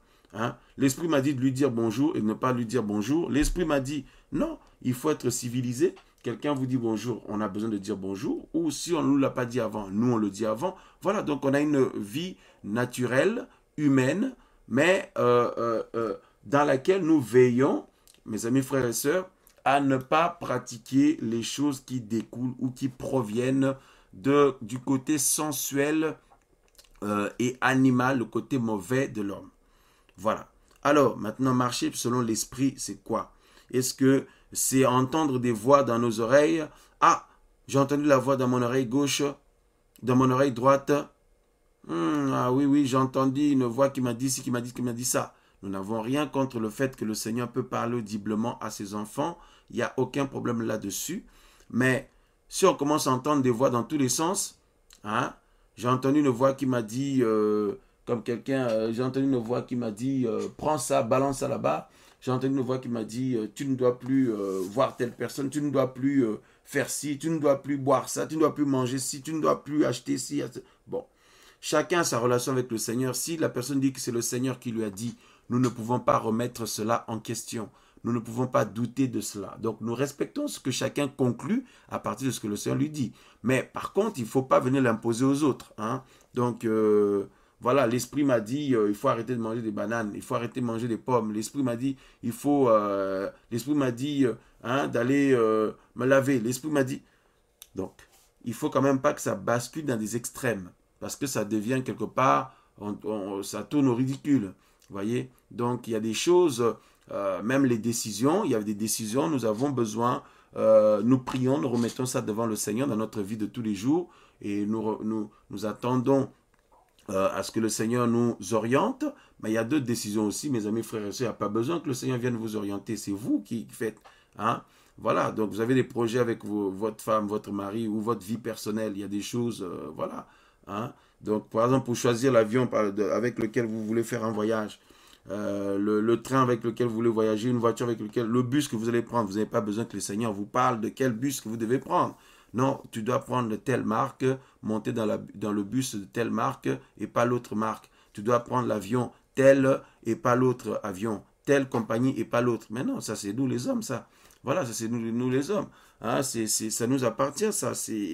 L'esprit m'a dit de lui dire bonjour et de ne pas lui dire bonjour. L'esprit m'a dit, non, il faut être civilisé. Quelqu'un vous dit bonjour, on a besoin de dire bonjour. Ou si on ne nous l'a pas dit avant, nous on le dit avant. Voilà, donc on a une vie naturelle, humaine, mais dans laquelle nous veillons, mes amis, frères et sœurs, à ne pas pratiquer les choses qui découlent ou qui proviennent du côté sensuel et animal, le côté mauvais de l'homme. Voilà. Alors, maintenant, marcher selon l'esprit, c'est quoi? Est-ce que c'est entendre des voix dans nos oreilles? Ah, J'ai entendu la voix dans mon oreille gauche, dans mon oreille droite. Ah oui, oui, j'ai entendu une voix qui m'a dit ci, qui m'a dit ça. Nous n'avons rien contre le fait que le Seigneur peut parler audiblement à ses enfants. Il n'y a aucun problème là-dessus. Mais si on commence à entendre des voix dans tous les sens, hein, j'ai entendu une voix qui m'a dit, comme quelqu'un, j'ai entendu une voix qui m'a dit, prends ça, balance ça là-bas. J'ai entendu une voix qui m'a dit, tu ne dois plus voir telle personne, tu ne dois plus faire ci, tu ne dois plus boire ça, tu ne dois plus manger ci, tu ne dois plus acheter ci. Bon, chacun a sa relation avec le Seigneur. Si la personne dit que c'est le Seigneur qui lui a dit, nous ne pouvons pas remettre cela en question. Nous ne pouvons pas douter de cela. Donc nous respectons ce que chacun conclut à partir de ce que le Seigneur lui dit. Mais par contre, il ne faut pas venir l'imposer aux autres. Hein. Donc voilà, l'Esprit m'a dit, il faut arrêter de manger des bananes, il faut arrêter de manger des pommes. L'Esprit m'a dit, l'Esprit m'a dit d'aller me laver. L'Esprit m'a dit... Donc, il ne faut quand même pas que ça bascule dans des extrêmes. Parce que ça devient quelque part, ça tourne au ridicule. Vous voyez? Donc, il y a des choses, même les décisions, il y a des décisions, nous avons besoin, nous prions, nous remettons ça devant le Seigneur dans notre vie de tous les jours. Et nous attendons à ce que le Seigneur nous oriente. Mais il y a d'autres décisions aussi, mes amis, frères et sœurs. Il n'y a pas besoin que le Seigneur vienne vous orienter. C'est vous qui faites. Hein? Voilà, donc vous avez des projets avec votre femme, votre mari ou votre vie personnelle. Il y a des choses, voilà. Hein? Donc, par exemple, pour choisir l'avion avec lequel vous voulez faire un voyage, le train avec lequel vous voulez voyager, une voiture avec lequel, le bus que vous allez prendre, vous n'avez pas besoin que le Seigneur vous parle de quel bus que vous devez prendre. Non, tu dois prendre de telle marque, monter dans le bus de telle marque et pas l'autre marque. Tu dois prendre l'avion tel et pas l'autre avion, telle compagnie et pas l'autre. Mais non, ça c'est nous les hommes, ça. Voilà, ça c'est nous les hommes. Hein, ça nous appartient, ça.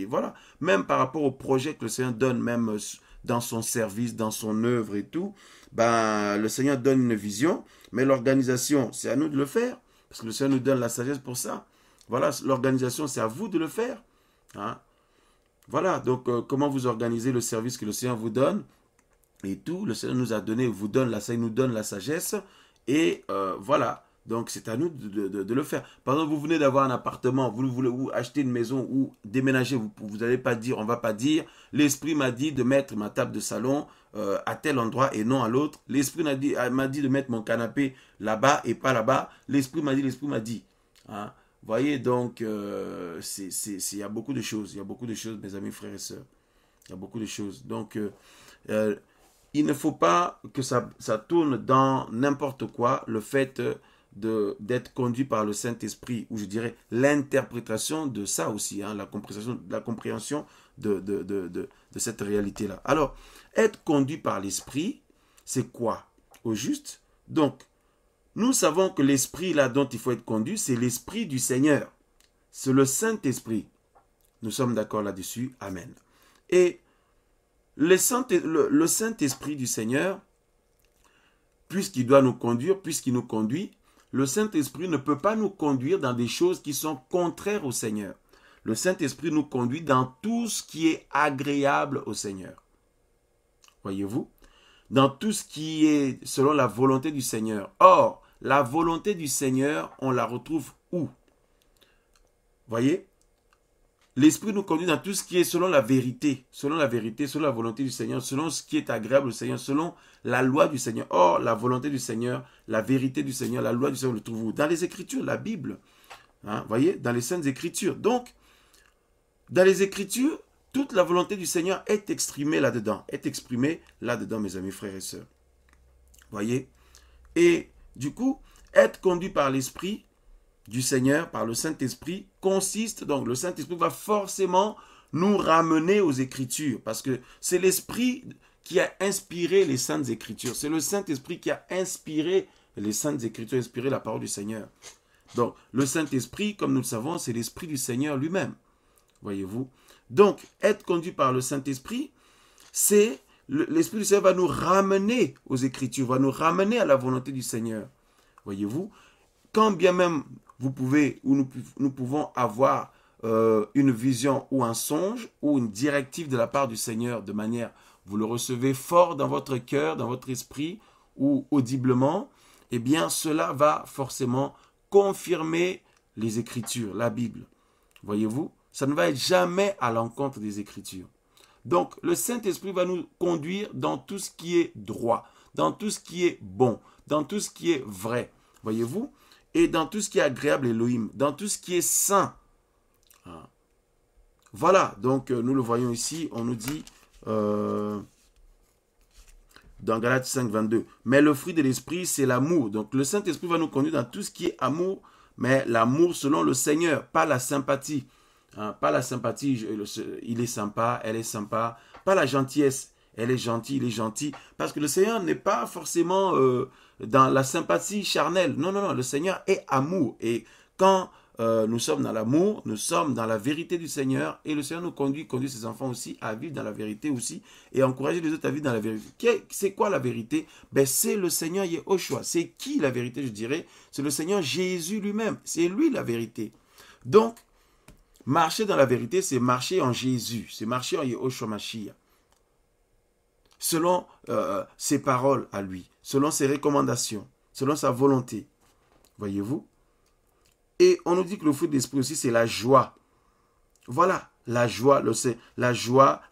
Voilà. Même par rapport au projet que le Seigneur donne, même dans son service, dans son œuvre et tout, ben, le Seigneur donne une vision, mais l'organisation, c'est à nous de le faire, parce que le Seigneur nous donne la sagesse pour ça. Voilà, l'organisation, c'est à vous de le faire. Hein? Voilà, donc comment vous organisez le service que le Seigneur vous donne et tout, le Seigneur nous a donné, nous donne la sagesse et voilà, donc c'est à nous de le faire. Par exemple, vous venez d'avoir un appartement, vous voulez acheter une maison ou déménager, vous n'allez pas dire, on ne va pas dire, l'Esprit m'a dit de mettre ma table de salon à tel endroit et non à l'autre. L'Esprit m'a dit de mettre mon canapé là-bas et pas là-bas. L'Esprit m'a dit. Hein? Vous voyez, donc, il y a beaucoup de choses. Il y a beaucoup de choses, mes amis, frères et sœurs. Il y a beaucoup de choses. Donc, il ne faut pas que ça tourne dans n'importe quoi, le fait d'être conduit par le Saint-Esprit, ou je dirais l'interprétation de ça aussi, hein, la compréhension de cette réalité-là. Alors, être conduit par l'Esprit, c'est quoi? Au juste, donc, nous savons que l'esprit là dont il faut être conduit, c'est l'esprit du Seigneur. C'est le Saint-Esprit. Nous sommes d'accord là-dessus. Amen. Et le Saint-Esprit du Seigneur, puisqu'il doit nous conduire, puisqu'il nous conduit, le Saint-Esprit ne peut pas nous conduire dans des choses qui sont contraires au Seigneur. Le Saint-Esprit nous conduit dans tout ce qui est agréable au Seigneur. Voyez-vous? Dans tout ce qui est selon la volonté du Seigneur. Or, la volonté du Seigneur, on la retrouve où? Voyez? L'Esprit nous conduit dans tout ce qui est selon la vérité, selon la volonté du Seigneur, selon ce qui est agréable au Seigneur, selon la loi du Seigneur. Or, la volonté du Seigneur, la vérité du Seigneur, la loi du Seigneur, on le trouve où? Dans les Écritures, la Bible. Hein? Voyez? Dans les Saintes Écritures. Donc, dans les Écritures, toute la volonté du Seigneur est exprimée là-dedans. Mes amis, frères et sœurs. Voyez? Et du coup, être conduit par l'Esprit du Seigneur, par le Saint-Esprit, consiste, donc le Saint-Esprit va forcément nous ramener aux Écritures, parce que c'est l'Esprit qui a inspiré les Saintes Écritures. C'est le Saint-Esprit qui a inspiré les Saintes Écritures, inspiré la parole du Seigneur. Donc, le Saint-Esprit, comme nous le savons, c'est l'Esprit du Seigneur lui-même. Voyez-vous? Donc, être conduit par le Saint-Esprit, c'est l'Esprit du Seigneur va nous ramener aux Écritures, va nous ramener à la volonté du Seigneur. Voyez-vous? Quand bien même vous pouvez, ou nous pouvons avoir une vision ou un songe ou une directive de la part du Seigneur de manière, vous le recevez fort dans votre cœur, dans votre esprit ou audiblement, eh bien cela va forcément confirmer les Écritures, la Bible. Voyez-vous? Ça ne va être jamais à l'encontre des Écritures. Donc, le Saint-Esprit va nous conduire dans tout ce qui est droit, dans tout ce qui est bon, dans tout ce qui est vrai, voyez-vous, et dans tout ce qui est agréable Elohim, dans tout ce qui est saint. Voilà, donc nous le voyons ici, on nous dit dans Galates 5, 22, mais le fruit de l'esprit, c'est l'amour. Donc le Saint-Esprit va nous conduire dans tout ce qui est amour, mais l'amour selon le Seigneur, pas la sympathie. Pas la sympathie, il est sympa, elle est sympa. Pas la gentillesse, elle est gentille, il est gentil. Parce que le Seigneur n'est pas forcément dans la sympathie charnelle. Non, non, non, le Seigneur est amour. Et quand nous sommes dans l'amour, nous sommes dans la vérité du Seigneur. Et le Seigneur nous conduit ses enfants aussi à vivre dans la vérité aussi. Et encourager les autres à vivre dans la vérité. C'est quoi la vérité? Ben, c'est le Seigneur Yehoshua. C'est qui la vérité, je dirais? C'est le Seigneur Jésus lui-même. C'est lui la vérité. Donc, marcher dans la vérité, c'est marcher en Jésus, c'est marcher en Yehoshua Mashiach. Selon ses paroles à lui, selon ses recommandations, selon sa volonté. Voyez-vous? Et on nous dit que le fruit de l'esprit aussi, c'est la joie. Voilà, la joie,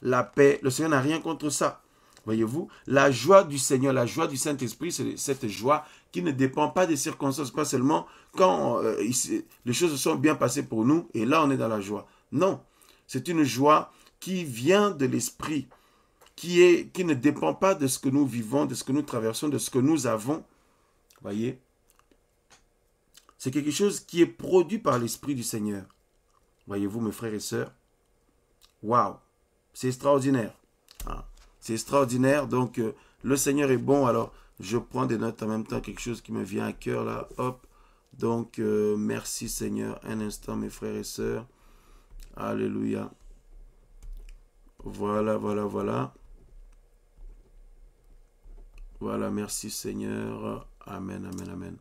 la paix. Le Seigneur n'a rien contre ça. Voyez-vous? La joie du Seigneur, la joie du Saint-Esprit, c'est cette joie qui ne dépend pas des circonstances, pas seulement quand les choses se sont bien passées pour nous et là on est dans la joie. Non, c'est une joie qui vient de l'Esprit, qui ne dépend pas de ce que nous vivons, de ce que nous traversons, de ce que nous avons. Voyez? C'est quelque chose qui est produit par l'Esprit du Seigneur. Voyez-vous, mes frères et sœurs? Waouh! C'est extraordinaire. C'est extraordinaire. Donc, le Seigneur est bon. Alors, je prends des notes en même temps, quelque chose qui me vient à cœur là. Hop. Donc, merci Seigneur. Un instant, mes frères et sœurs. Alléluia. Voilà, voilà, voilà. Voilà, merci Seigneur. Amen, amen, amen.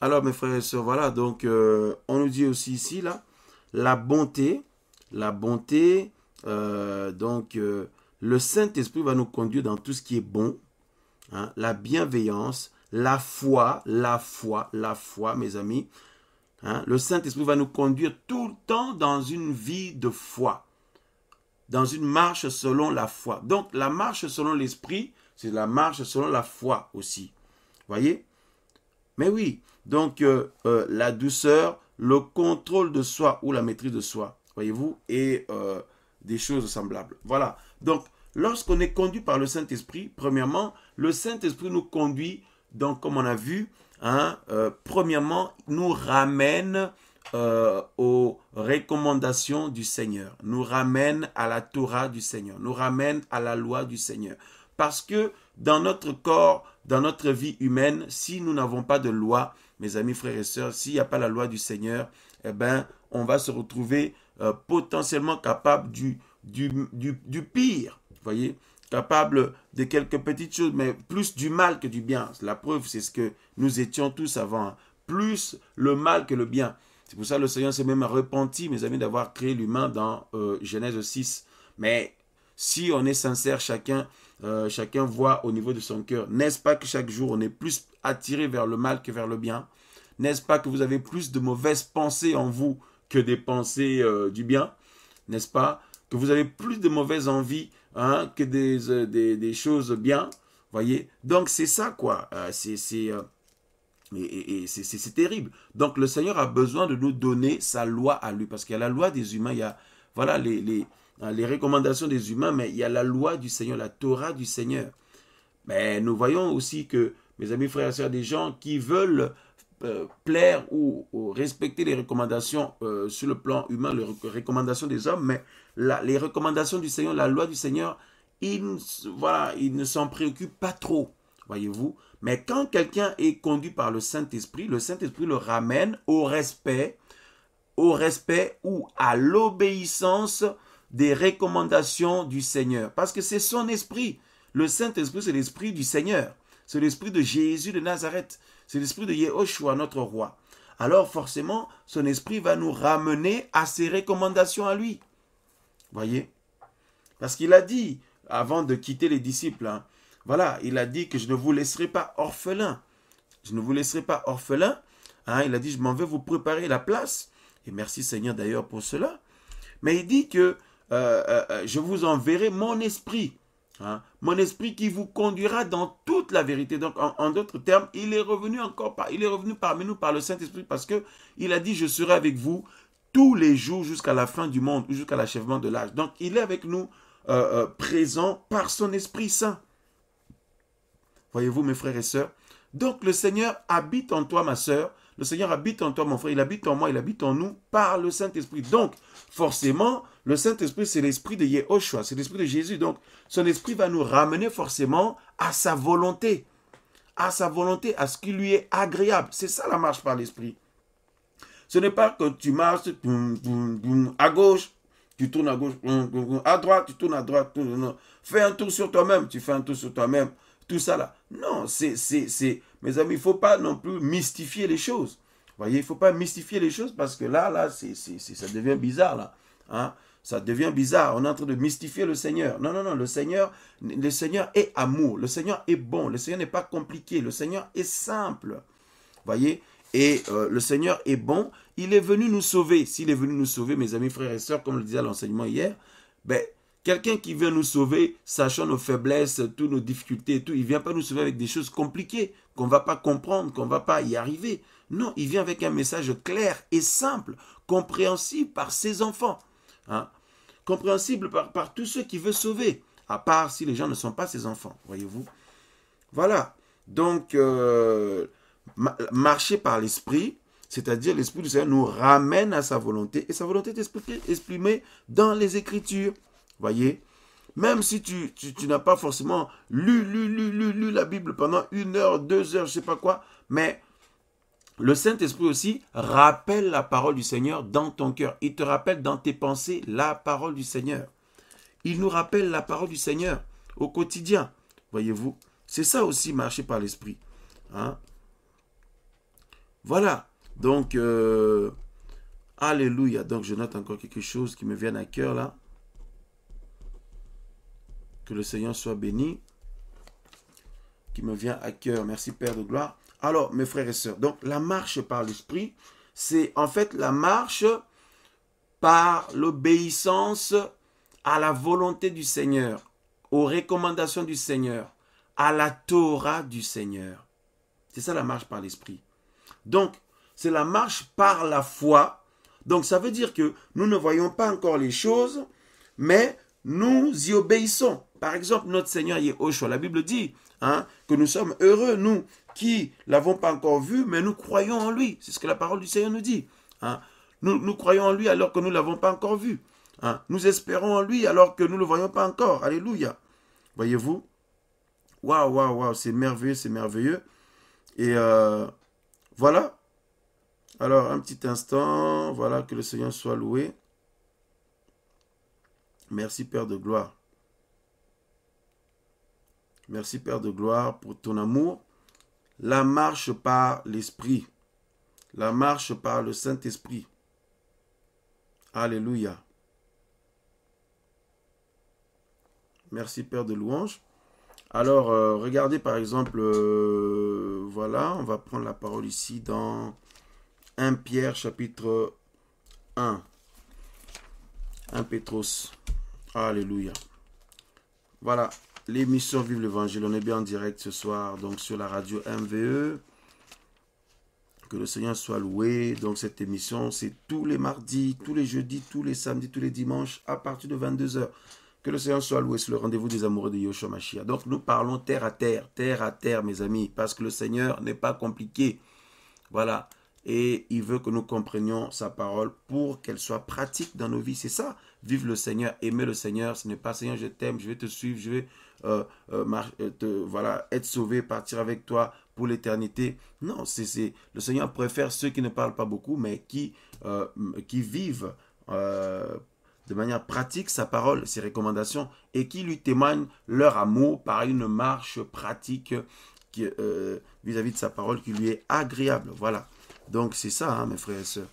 Alors, mes frères et sœurs, voilà. Donc, on nous dit aussi ici, là, la bonté. La bonté, le Saint-Esprit va nous conduire dans tout ce qui est bon. La bienveillance, la foi, mes amis. Le Saint-Esprit va nous conduire tout le temps dans une vie de foi. Dans une marche selon la foi. Donc, la marche selon l'Esprit, c'est la marche selon la foi aussi. Voyez? Mais oui, donc la douceur, le contrôle de soi ou la maîtrise de soi. Voyez-vous? Et des choses semblables. Voilà. Donc, lorsqu'on est conduit par le Saint-Esprit, premièrement, le Saint-Esprit nous conduit, donc comme on a vu, premièrement, nous ramène aux recommandations du Seigneur, nous ramène à la Torah du Seigneur, nous ramène à la loi du Seigneur. Parce que dans notre corps, dans notre vie humaine, si nous n'avons pas de loi, mes amis, frères et sœurs, s'il n'y a pas la loi du Seigneur, eh bien, on va se retrouver potentiellement capable du pire, voyez, capable de quelques petites choses, mais plus du mal que du bien. La preuve, c'est ce que nous étions tous avant, plus le mal que le bien. C'est pour ça que le Seigneur s'est même repenti, mes amis, d'avoir créé l'humain dans Genèse 6. Mais si on est sincère, chacun voit au niveau de son cœur. N'est-ce pas que chaque jour, on est plus attiré vers le mal que vers le bien? N'est-ce pas que vous avez plus de mauvaises pensées en vous que des pensées du bien? N'est-ce pas? Que vous avez plus de mauvaises envies que des choses bien. Voyez? Donc, c'est ça, quoi. C'est terrible. Donc, le Seigneur a besoin de nous donner sa loi à lui. Parce qu'il y a la loi des humains, il y a voilà, les recommandations des humains, mais il y a la loi du Seigneur, la Torah du Seigneur. Mais nous voyons aussi que, mes amis, frères et sœurs, des gens qui veulent plaire ou respecter les recommandations sur le plan humain, les recommandations des hommes, mais les recommandations du Seigneur, la loi du Seigneur, ils ne s'en préoccupent pas trop, voyez-vous. Mais quand quelqu'un est conduit par le Saint-Esprit le ramène au respect ou à l'obéissance des recommandations du Seigneur. Parce que c'est son esprit. Le Saint-Esprit, c'est l'esprit du Seigneur. C'est l'esprit de Jésus de Nazareth. C'est l'esprit de Yehoshua, notre roi. Alors forcément, son esprit va nous ramener à ses recommandations à lui. Voyez? Parce qu'il a dit, avant de quitter les disciples, voilà, il a dit que je ne vous laisserai pas orphelins. Je ne vous laisserai pas orphelins. Il a dit, je m'en vais vous préparer la place. Et merci Seigneur d'ailleurs pour cela. Mais il dit que je vous enverrai mon esprit. Hein, mon esprit qui vous conduira dans toute la vérité. Donc, en d'autres termes, il est revenu parmi nous par le Saint-Esprit parce qu'il a dit, je serai avec vous tous les jours jusqu'à la fin du monde, jusqu'à l'achèvement de l'âge. Donc, il est avec nous présent par son Esprit Saint. Voyez-vous, mes frères et sœurs? Donc, le Seigneur habite en toi, ma sœur. Le Seigneur habite en toi, mon frère. Il habite en moi, il habite en nous par le Saint-Esprit. Donc, forcément, le Saint-Esprit, c'est l'esprit de Yehoshua, c'est l'esprit de Jésus. Donc, son esprit va nous ramener forcément à sa volonté, à ce qui lui est agréable. C'est ça la marche par l'esprit. Ce n'est pas que tu marches à gauche, tu tournes à gauche, à droite, tu tournes à droite. Fais un tour sur toi-même, tu fais un tour sur toi-même. Tout ça là. Non, mes amis, il ne faut pas non plus mystifier les choses. Vous voyez, il ne faut pas mystifier les choses parce que là, ça devient bizarre là. Hein? Ça devient bizarre. On est en train de mystifier le Seigneur. Non, non, non. Le Seigneur est amour. Le Seigneur est bon. Le Seigneur n'est pas compliqué. Le Seigneur est simple. Vous voyez? Et le Seigneur est bon. Il est venu nous sauver. S'il est venu nous sauver, mes amis, frères et sœurs, comme le disait à l'enseignement hier, ben, quelqu'un qui vient nous sauver, sachant nos faiblesses, toutes nos difficultés, tout, il ne vient pas nous sauver avec des choses compliquées, qu'on ne va pas comprendre, qu'on ne va pas y arriver. Non, il vient avec un message clair et simple, compréhensible par ses enfants. Hein? Compréhensible par tous ceux qui veulent sauver, à part si les gens ne sont pas ses enfants, voyez-vous. Voilà, donc, marcher par l'esprit, c'est-à-dire l'esprit du Seigneur nous ramène à sa volonté, et sa volonté est exprimée dans les Écritures. Voyez, même si tu n'as pas forcément lu la Bible pendant 1 heure, 2 heures, je ne sais pas quoi, mais le Saint-Esprit aussi rappelle la parole du Seigneur dans ton cœur. Il te rappelle dans tes pensées la parole du Seigneur. Il nous rappelle la parole du Seigneur au quotidien. Voyez-vous, c'est ça aussi marcher par l'Esprit. Hein? Voilà, donc, alléluia. Donc, je note encore quelque chose qui me vient à cœur là. Que le Seigneur soit béni, qui me vient à cœur. Merci Père de gloire. Alors, mes frères et sœurs, donc la marche par l'Esprit, c'est en fait la marche par l'obéissance à la volonté du Seigneur, aux recommandations du Seigneur, à la Torah du Seigneur. C'est ça la marche par l'Esprit. Donc, c'est la marche par la foi. Donc, ça veut dire que nous ne voyons pas encore les choses, mais nous y obéissons. Par exemple, notre Seigneur Yehoshua, la Bible dit que nous sommes heureux, nous qui ne l'avons pas encore vu, mais nous croyons en lui. C'est ce que la parole du Seigneur nous dit. Nous croyons en lui alors que nous ne l'avons pas encore vu. Nous espérons en lui alors que nous ne le voyons pas encore. Alléluia. Voyez-vous? Waouh, waouh, waouh, c'est merveilleux, c'est merveilleux. Et voilà. Alors, un petit instant. Voilà, que le Seigneur soit loué. Merci Père de gloire. Merci Père de gloire pour ton amour. La marche par l'Esprit. La marche par le Saint-Esprit. Alléluia. Merci Père de louange. Alors, regardez par exemple, voilà, on va prendre la parole ici dans 1 Pierre chapitre 1. 1 Pétros. Alléluia. Voilà, l'émission Vive l'Évangile. On est bien en direct ce soir, donc sur la radio MVE. Que le Seigneur soit loué. Donc cette émission, c'est tous les mardis, tous les jeudis, tous les samedis, tous les dimanches, à partir de 22 h. Que le Seigneur soit loué sur le rendez-vous des amoureux de Yeshua Mashiach. Donc nous parlons terre à terre, mes amis, parce que le Seigneur n'est pas compliqué. Voilà. Et il veut que nous comprenions sa parole pour qu'elle soit pratique dans nos vies. C'est ça, vivre le Seigneur, aimer le Seigneur. Ce n'est pas Seigneur, je t'aime, je vais te suivre, je vais voilà, être sauvé, partir avec toi pour l'éternité. Non, le Seigneur préfère ceux qui ne parlent pas beaucoup, mais qui vivent de manière pratique sa parole, ses recommandations, et qui lui témoignent leur amour par une marche pratique vis-à-vis de sa parole qui lui est agréable. Voilà. Donc c'est ça, mes frères et sœurs.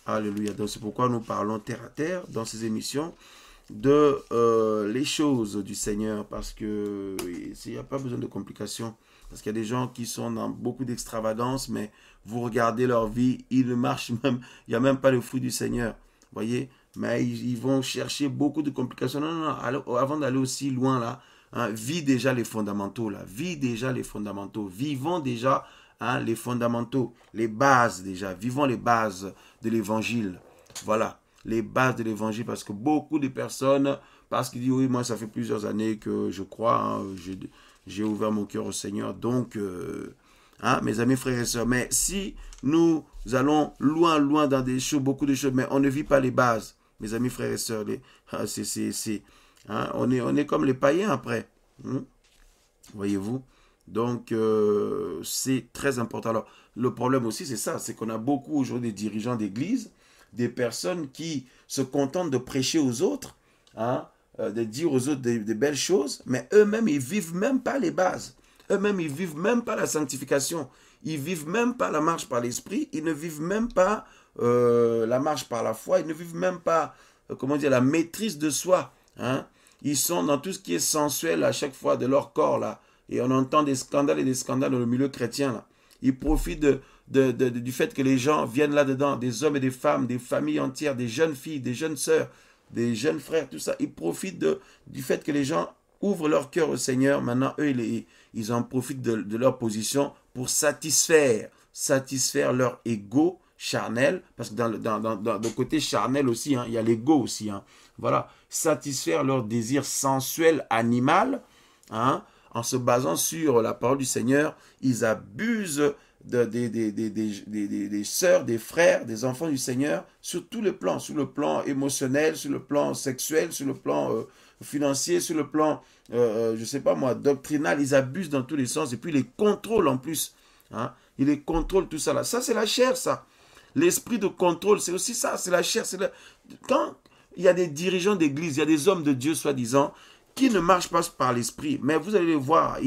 Alléluia. Donc c'est pourquoi nous parlons terre à terre dans ces émissions de les choses du Seigneur, parce que il n'y a pas besoin de complications. Parce qu'il y a des gens qui sont dans beaucoup d'extravagance, mais vous regardez leur vie, ils ne marchent même, il n'y a même pas le fruit du Seigneur. Vous voyez? Mais ils vont chercher beaucoup de complications. Non, non, non, avant d'aller aussi loin là, hein, vis déjà les fondamentaux là. Vis déjà les fondamentaux. Vivons déjà les fondamentaux, les bases déjà. Vivons les bases de l'évangile. Voilà, les bases de l'évangile. Parce que beaucoup de personnes, parce qu'ils disent, oui, moi ça fait plusieurs années que je crois, hein, j'ai ouvert mon cœur au Seigneur. Donc, mes amis, frères et sœurs, mais si nous allons loin, loin dans des choses, beaucoup de choses, mais on ne vit pas les bases, mes amis, frères et sœurs, on est comme les païens après. Voyez-vous? Donc, c'est très important. Alors, le problème aussi, c'est ça, c'est qu'on a beaucoup aujourd'hui des dirigeants d'église, des personnes qui se contentent de prêcher aux autres, de dire aux autres des belles choses, mais eux-mêmes, ils ne vivent même pas les bases. Eux-mêmes, ils ne vivent même pas la sanctification. Ils ne vivent même pas la marche par l'esprit. Ils ne vivent même pas la marche par la foi. Ils ne vivent même pas, la maîtrise de soi. Ils sont dans tout ce qui est sensuel à chaque fois de leur corps, là. Et on entend des scandales et des scandales dans le milieu chrétien, là. Ils profitent du fait que les gens viennent là-dedans, des hommes et des femmes, des familles entières, des jeunes filles, des jeunes sœurs, des jeunes frères, tout ça. Ils profitent du fait que les gens ouvrent leur cœur au Seigneur. Maintenant, eux, ils en profitent de leur position pour satisfaire leur ego charnel, parce que dans le côté charnel aussi, il y a l'ego aussi. Voilà, satisfaire leur désir sensuel animal, en se basant sur la parole du Seigneur. Ils abusent des sœurs, des frères, des enfants du Seigneur sur tous les plans, sur le plan émotionnel, sur le plan sexuel, sur le plan financier, sur le plan, je sais pas moi, doctrinal. Ils abusent dans tous les sens et puis ils les contrôlent en plus. Ils les contrôlent, tout ça là. Ça, c'est la chair, ça. L'esprit de contrôle, c'est aussi ça, c'est la chair. Quand il y a des dirigeants d'église, il y a des hommes de Dieu, soi-disant, qui ne marchent pas par l'esprit, mais vous allez les voir,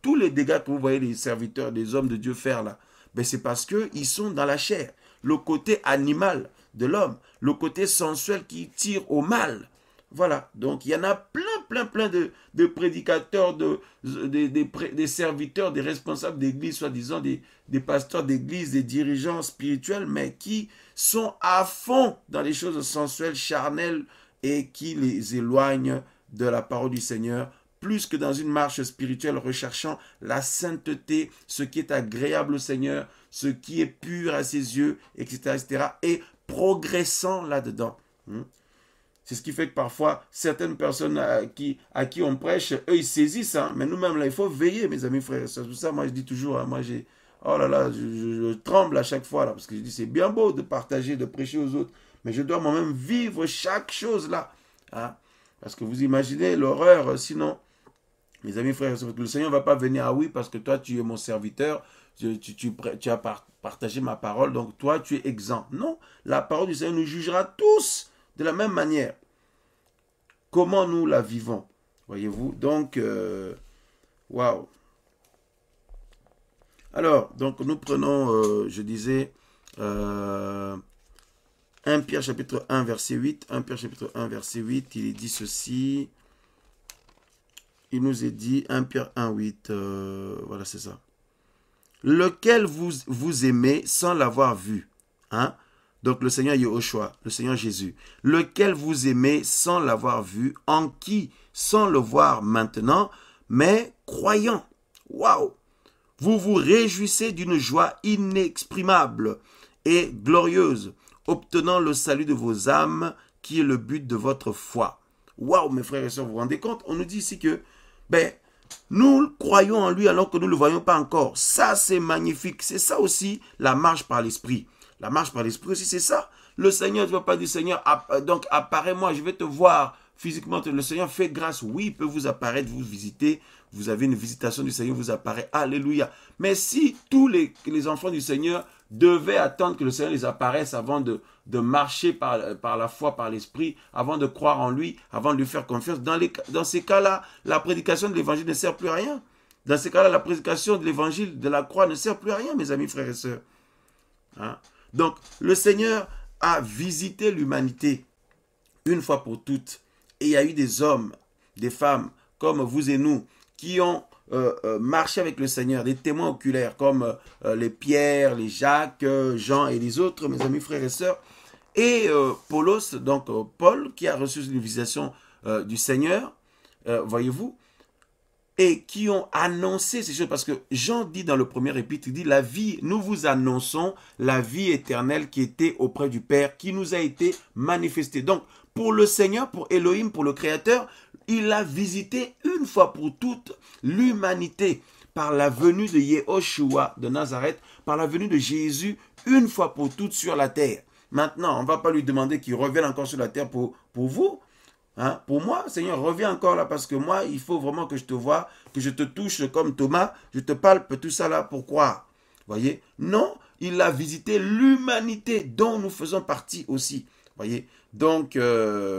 tous les dégâts que vous voyez les serviteurs, des hommes de Dieu faire là, ben c'est parce qu'ils sont dans la chair. Le côté animal de l'homme, le côté sensuel qui tire au mal. Voilà, donc il y en a plein de prédicateurs, des serviteurs, des responsables d'église, soi-disant des pasteurs d'église, des dirigeants spirituels, mais qui sont à fond dans les choses sensuelles, charnelles, et qui les éloignent de la parole du Seigneur, plus que dans une marche spirituelle, recherchant la sainteté, ce qui est agréable au Seigneur, ce qui est pur à ses yeux, etc., et progressant là-dedans. C'est ce qui fait que parfois, certaines personnes à qui on prêche, eux, ils saisissent. Mais nous-mêmes, là, il faut veiller, mes amis, frères et sœurs. C'est pour ça, moi, je dis toujours, oh là là, je tremble à chaque fois, là, parce que je dis, c'est bien beau de partager, de prêcher aux autres, mais je dois moi-même vivre chaque chose là. Parce que vous imaginez l'horreur, sinon, mes amis, frères et sœurs, le Seigneur ne va pas venir, oui, parce que toi, tu es mon serviteur, tu as partagé ma parole, donc toi, tu es exempt. Non, la parole du Seigneur nous jugera tous de la même manière. Comment nous la vivons, voyez-vous? Donc, waouh. Alors, donc nous prenons, je disais, 1 Pierre chapitre 1 verset 8. 1 Pierre chapitre 1 verset 8, il est dit ceci. Il nous est dit, 1 Pierre 1, 8, voilà, c'est ça. Lequel vous aimez sans l'avoir vu. Donc le Seigneur Yahushua, le Seigneur Jésus, lequel vous aimez sans l'avoir vu, en qui, sans le voir maintenant, mais croyant. Waouh! Vous vous réjouissez d'une joie inexprimable et glorieuse, obtenant le salut de vos âmes, qui est le but de votre foi. Waouh, mes frères et sœurs, vous vous rendez compte? On nous dit ici que, nous croyons en lui alors que nous ne le voyons pas encore. Ça, c'est magnifique. C'est ça aussi, la marche par l'esprit. La marche par l'esprit aussi, c'est ça. Le Seigneur, tu ne vas pas dire, Seigneur, donc apparais-moi, je vais te voir physiquement. Le Seigneur fait grâce. Oui, il peut vous apparaître, vous visiter. Vous avez une visitation du Seigneur, vous apparaît. Alléluia. Mais si tous les enfants du Seigneur devaient attendre que le Seigneur les apparaisse avant de marcher par la foi, par l'esprit, avant de croire en lui, avant de lui faire confiance, dans ces cas-là, la prédication de l'évangile ne sert plus à rien. Dans ces cas-là, la prédication de l'évangile de la croix ne sert plus à rien, mes amis, frères et sœurs. Donc, le Seigneur a visité l'humanité une fois pour toutes. Et il y a eu des hommes, des femmes, comme vous et nous, qui ont marché avec le Seigneur, des témoins oculaires comme les Pierre, les Jacques, Jean et les autres, mes amis frères et sœurs. Et Paulos, donc Paul, qui a reçu une visitation du Seigneur, voyez-vous, et qui ont annoncé ces choses, parce que Jean dit dans le premier épître, il dit, la vie, nous vous annonçons la vie éternelle qui était auprès du Père, qui nous a été manifestée. Donc, pour le Seigneur, pour Elohim, pour le Créateur, il a visité une fois pour toutes l'humanité par la venue de Yehoshua de Nazareth, par la venue de Jésus une fois pour toutes sur la terre. Maintenant, on ne va pas lui demander qu'il revienne encore sur la terre pour vous. Hein? Pour moi, Seigneur, reviens encore là parce que moi, il faut vraiment que je te voie, que je te touche comme Thomas, je te palpe tout ça là pour croire. Voyez? Non, il a visité l'humanité dont nous faisons partie aussi. Voyez? Donc,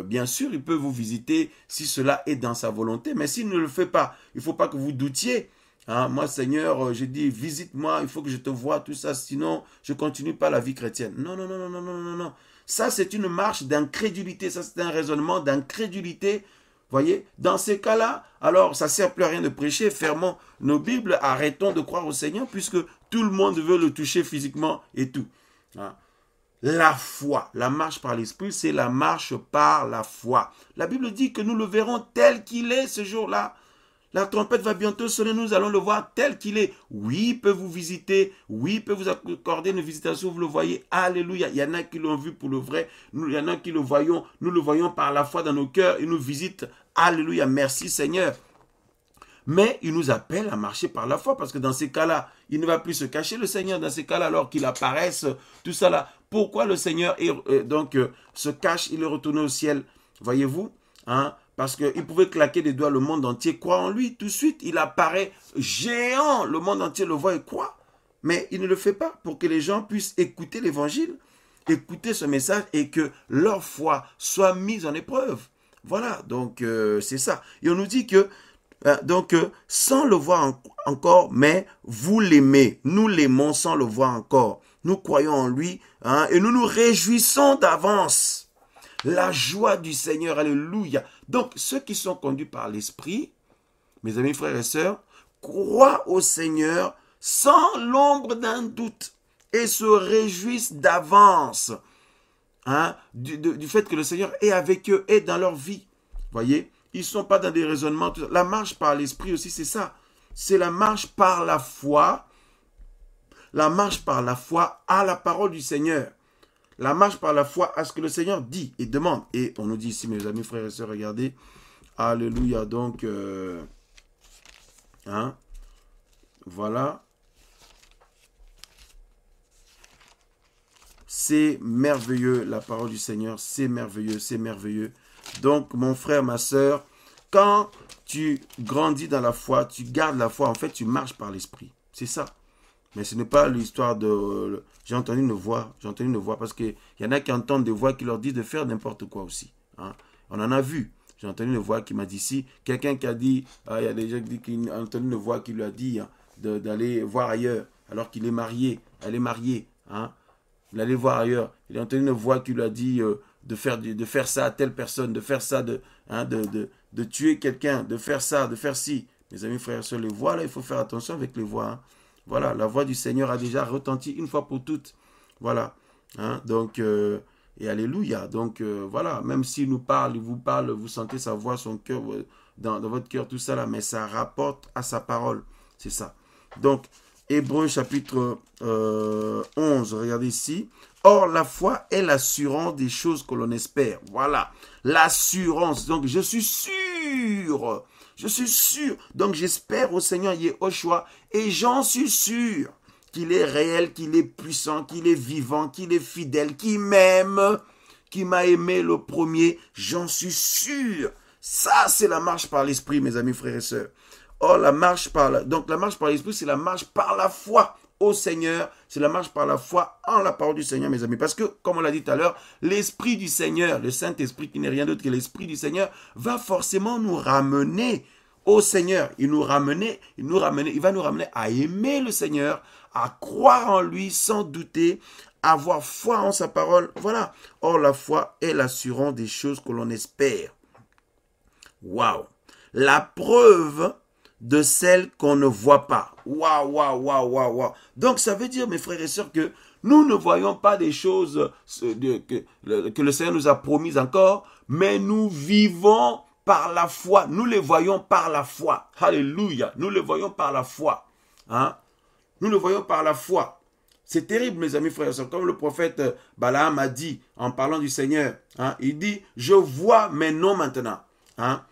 bien sûr, il peut vous visiter si cela est dans sa volonté, mais s'il ne le fait pas, il ne faut pas que vous doutiez. Hein? Moi, Seigneur, je dis, visite-moi, il faut que je te voie, tout ça, sinon, je ne continue pas la vie chrétienne. Non, non, non, non, non, non, non, non. Ça, c'est une marche d'incrédulité. Ça, c'est un raisonnement d'incrédulité. Voyez, dans ces cas-là, alors, ça ne sert plus à rien de prêcher. Fermons nos Bibles, arrêtons de croire au Seigneur, puisque tout le monde veut le toucher physiquement et tout. Hein? La foi, la marche par l'Esprit, c'est la marche par la foi. La Bible dit que nous le verrons tel qu'il est ce jour-là. La trompette va bientôt sonner, nous allons le voir tel qu'il est. Oui, il peut vous visiter. Oui, il peut vous accorder une visitation, vous le voyez. Alléluia. Il y en a qui l'ont vu pour le vrai. Il y en a qui le voyons. Nous le voyons par la foi dans nos cœurs. Il nous visite. Alléluia. Merci Seigneur. Mais il nous appelle à marcher par la foi parce que dans ces cas-là, il ne va plus se cacher le Seigneur. Dans ces cas-là, alors qu'il apparaisse, tout ça là. Pourquoi le Seigneur se cache, il est retourné au ciel? Voyez-vous, hein? Parce qu'il pouvait claquer des doigts, le monde entier croit en lui. Tout de suite, il apparaît géant. Le monde entier le voit et croit. Mais il ne le fait pas pour que les gens puissent écouter l'évangile, écouter ce message et que leur foi soit mise en épreuve. Voilà, donc c'est ça. Et on nous dit que, sans le voir encore, mais vous l'aimez. Nous l'aimons sans le voir encore. Nous croyons en lui, hein, et nous nous réjouissons d'avance. La joie du Seigneur, alléluia. Donc, ceux qui sont conduits par l'Esprit, mes amis, frères et sœurs, croient au Seigneur sans l'ombre d'un doute et se réjouissent d'avance, hein, du fait que le Seigneur est avec eux, est dans leur vie. Voyez, ils ne sont pas dans des raisonnements. La marche par l'Esprit aussi, c'est ça. C'est la marche par la foi. La marche par la foi à la parole du Seigneur. La marche par la foi à ce que le Seigneur dit et demande. Et on nous dit ici, mes amis, frères et sœurs, regardez. Alléluia. Donc, hein, voilà. C'est merveilleux, la parole du Seigneur. C'est merveilleux, c'est merveilleux. Donc, mon frère, ma sœur, quand tu grandis dans la foi, tu gardes la foi, en fait, tu marches par l'Esprit. C'est ça. Mais ce n'est pas l'histoire de... J'ai entendu une voix, parce qu'il y en a qui entendent des voix qui leur disent de faire n'importe quoi aussi. Hein. On en a vu. J'ai entendu une voix qui m'a dit ici, quelqu'un qui a dit, il y a des gens qui ont entendu une voix qui lui a dit hein, d'aller voir ailleurs, alors qu'il est marié, elle est mariée. Hein. Il allait voir ailleurs. Il a entendu une voix qui lui a dit de faire ça à telle personne, de faire ça, de tuer quelqu'un, de faire ça, de faire ci. Mes amis, frères et sœurs, les voix là, il faut faire attention avec les voix. Hein. Voilà, la voix du Seigneur a déjà retenti une fois pour toutes. Voilà. Hein, donc, et alléluia. Donc, voilà, même s'il nous parle, il vous parle, vous sentez sa voix, son cœur, dans votre cœur, tout ça là, mais ça rapporte à sa parole. C'est ça. Donc, Hébreux chapitre 11, regardez ici. Or, la foi est l'assurance des choses que l'on espère. Voilà, l'assurance. Donc, je suis sûr. Je suis sûr. Donc, j'espère au Seigneur Yehoshua et j'en suis sûr qu'il est réel, qu'il est puissant, qu'il est vivant, qu'il est fidèle, qu'il m'aime, qu'il m'a aimé le premier. J'en suis sûr. Ça, c'est la marche par l'Esprit, mes amis, frères et sœurs. Or, la marche par l'Esprit, c'est la marche par la foi au Seigneur. C'est la marche par la foi en la parole du Seigneur, mes amis. Parce que, comme on l'a dit tout à l'heure, l'Esprit du Seigneur, le Saint-Esprit qui n'est rien d'autre que l'Esprit du Seigneur, va forcément nous ramener au Seigneur. Il va nous ramener à aimer le Seigneur, à croire en lui sans douter, à avoir foi en sa parole. Voilà. Or, la foi est l'assurance des choses que l'on espère. Waouh! La preuve de celles qu'on ne voit pas. Waouh, waouh, waouh, waouh, waouh. Donc ça veut dire, mes frères et sœurs, que nous ne voyons pas des choses que le Seigneur nous a promises encore, mais nous vivons par la foi. Nous les voyons par la foi. Alléluia. Nous les voyons par la foi. Hein? Nous le voyons par la foi. C'est terrible, mes amis frères et sœurs. Comme le prophète Balaam a dit en parlant du Seigneur. Hein? Il dit, je vois mais non maintenant. Hein?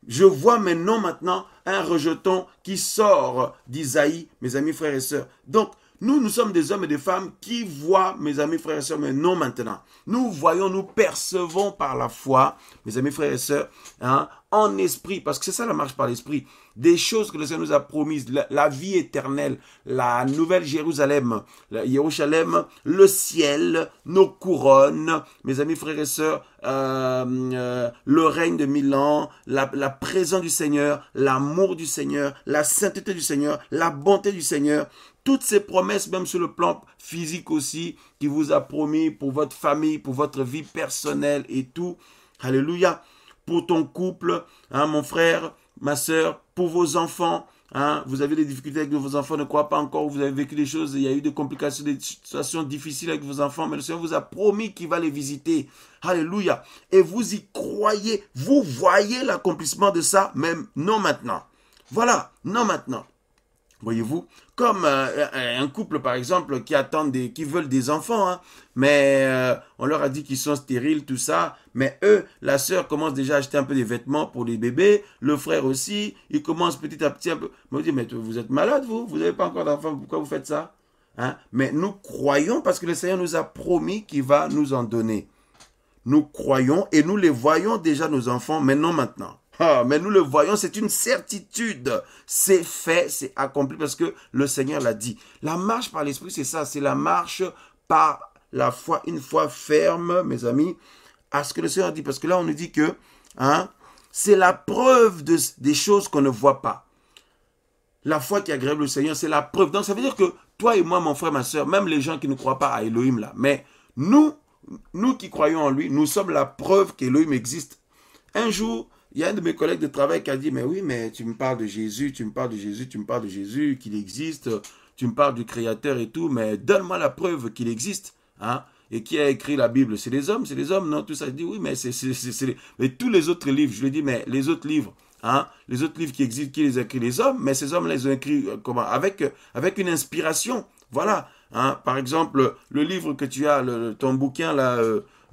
Je vois maintenant un rejeton qui sort d'Isaïe, mes amis frères et sœurs. Donc, nous sommes des hommes et des femmes qui voient, mes amis frères et sœurs, mais non maintenant. Nous voyons, nous percevons par la foi, mes amis frères et sœurs, hein, en esprit, parce que c'est ça la marche par l'esprit, des choses que le Seigneur nous a promises, la vie éternelle, la nouvelle Jérusalem, le ciel, nos couronnes, mes amis frères et sœurs, le règne de 1000 ans, la présence du Seigneur, l'amour du Seigneur, la sainteté du Seigneur, la bonté du Seigneur, toutes ces promesses, même sur le plan physique aussi, qu'il vous a promis pour votre famille, pour votre vie personnelle et tout. Alléluia. Pour ton couple, hein, mon frère, ma soeur, pour vos enfants. Hein, vous avez des difficultés avec vos enfants, ne croyez pas encore, vous avez vécu des choses, il y a eu des complications, des situations difficiles avec vos enfants, mais le Seigneur vous a promis qu'il va les visiter. Alléluia. Et vous y croyez, vous voyez l'accomplissement de ça, même non maintenant. Voilà, non maintenant. Voyez-vous, comme un couple par exemple qui veulent des enfants, hein, mais on leur a dit qu'ils sont stériles, tout ça, mais eux, la sœur commence déjà à acheter un peu des vêtements pour les bébés, le frère aussi, il commence petit à petit un peu, me dit, mais vous êtes malade vous n'avez pas encore d'enfants, pourquoi vous faites ça, hein? Mais nous croyons parce que le Seigneur nous a promis qu'il va nous en donner. Nous croyons et nous les voyons déjà nos enfants, mais non maintenant. Ah, mais nous le voyons, c'est une certitude. C'est fait, c'est accompli parce que le Seigneur l'a dit. La marche par l'esprit, c'est ça, c'est la marche par la foi, une foi ferme, mes amis, à ce que le Seigneur dit. Parce que là, on nous dit que hein, c'est la preuve des choses qu'on ne voit pas. La foi qui agréable le Seigneur, c'est la preuve. Donc ça veut dire que toi et moi, mon frère, ma soeur, même les gens qui ne croient pas à Elohim là, mais nous qui croyons en lui, nous sommes la preuve qu'Elohim existe. Un jour, il y a un de mes collègues de travail qui a dit, mais oui, mais tu me parles de Jésus, tu me parles de Jésus, qu'il existe, tu me parles du Créateur et tout, mais donne-moi la preuve qu'il existe. Hein? Et qui a écrit la Bible? C'est les hommes, non? Tout ça, je dis, oui, mais mais tous les autres livres, je lui dis, mais les autres livres, hein? Les autres livres qui existent, qui les a écrits? Les hommes, mais ces hommes-là, ils ont écrit comment? Avec une inspiration. Voilà. Hein? Par exemple, le livre que tu as, ton bouquin là,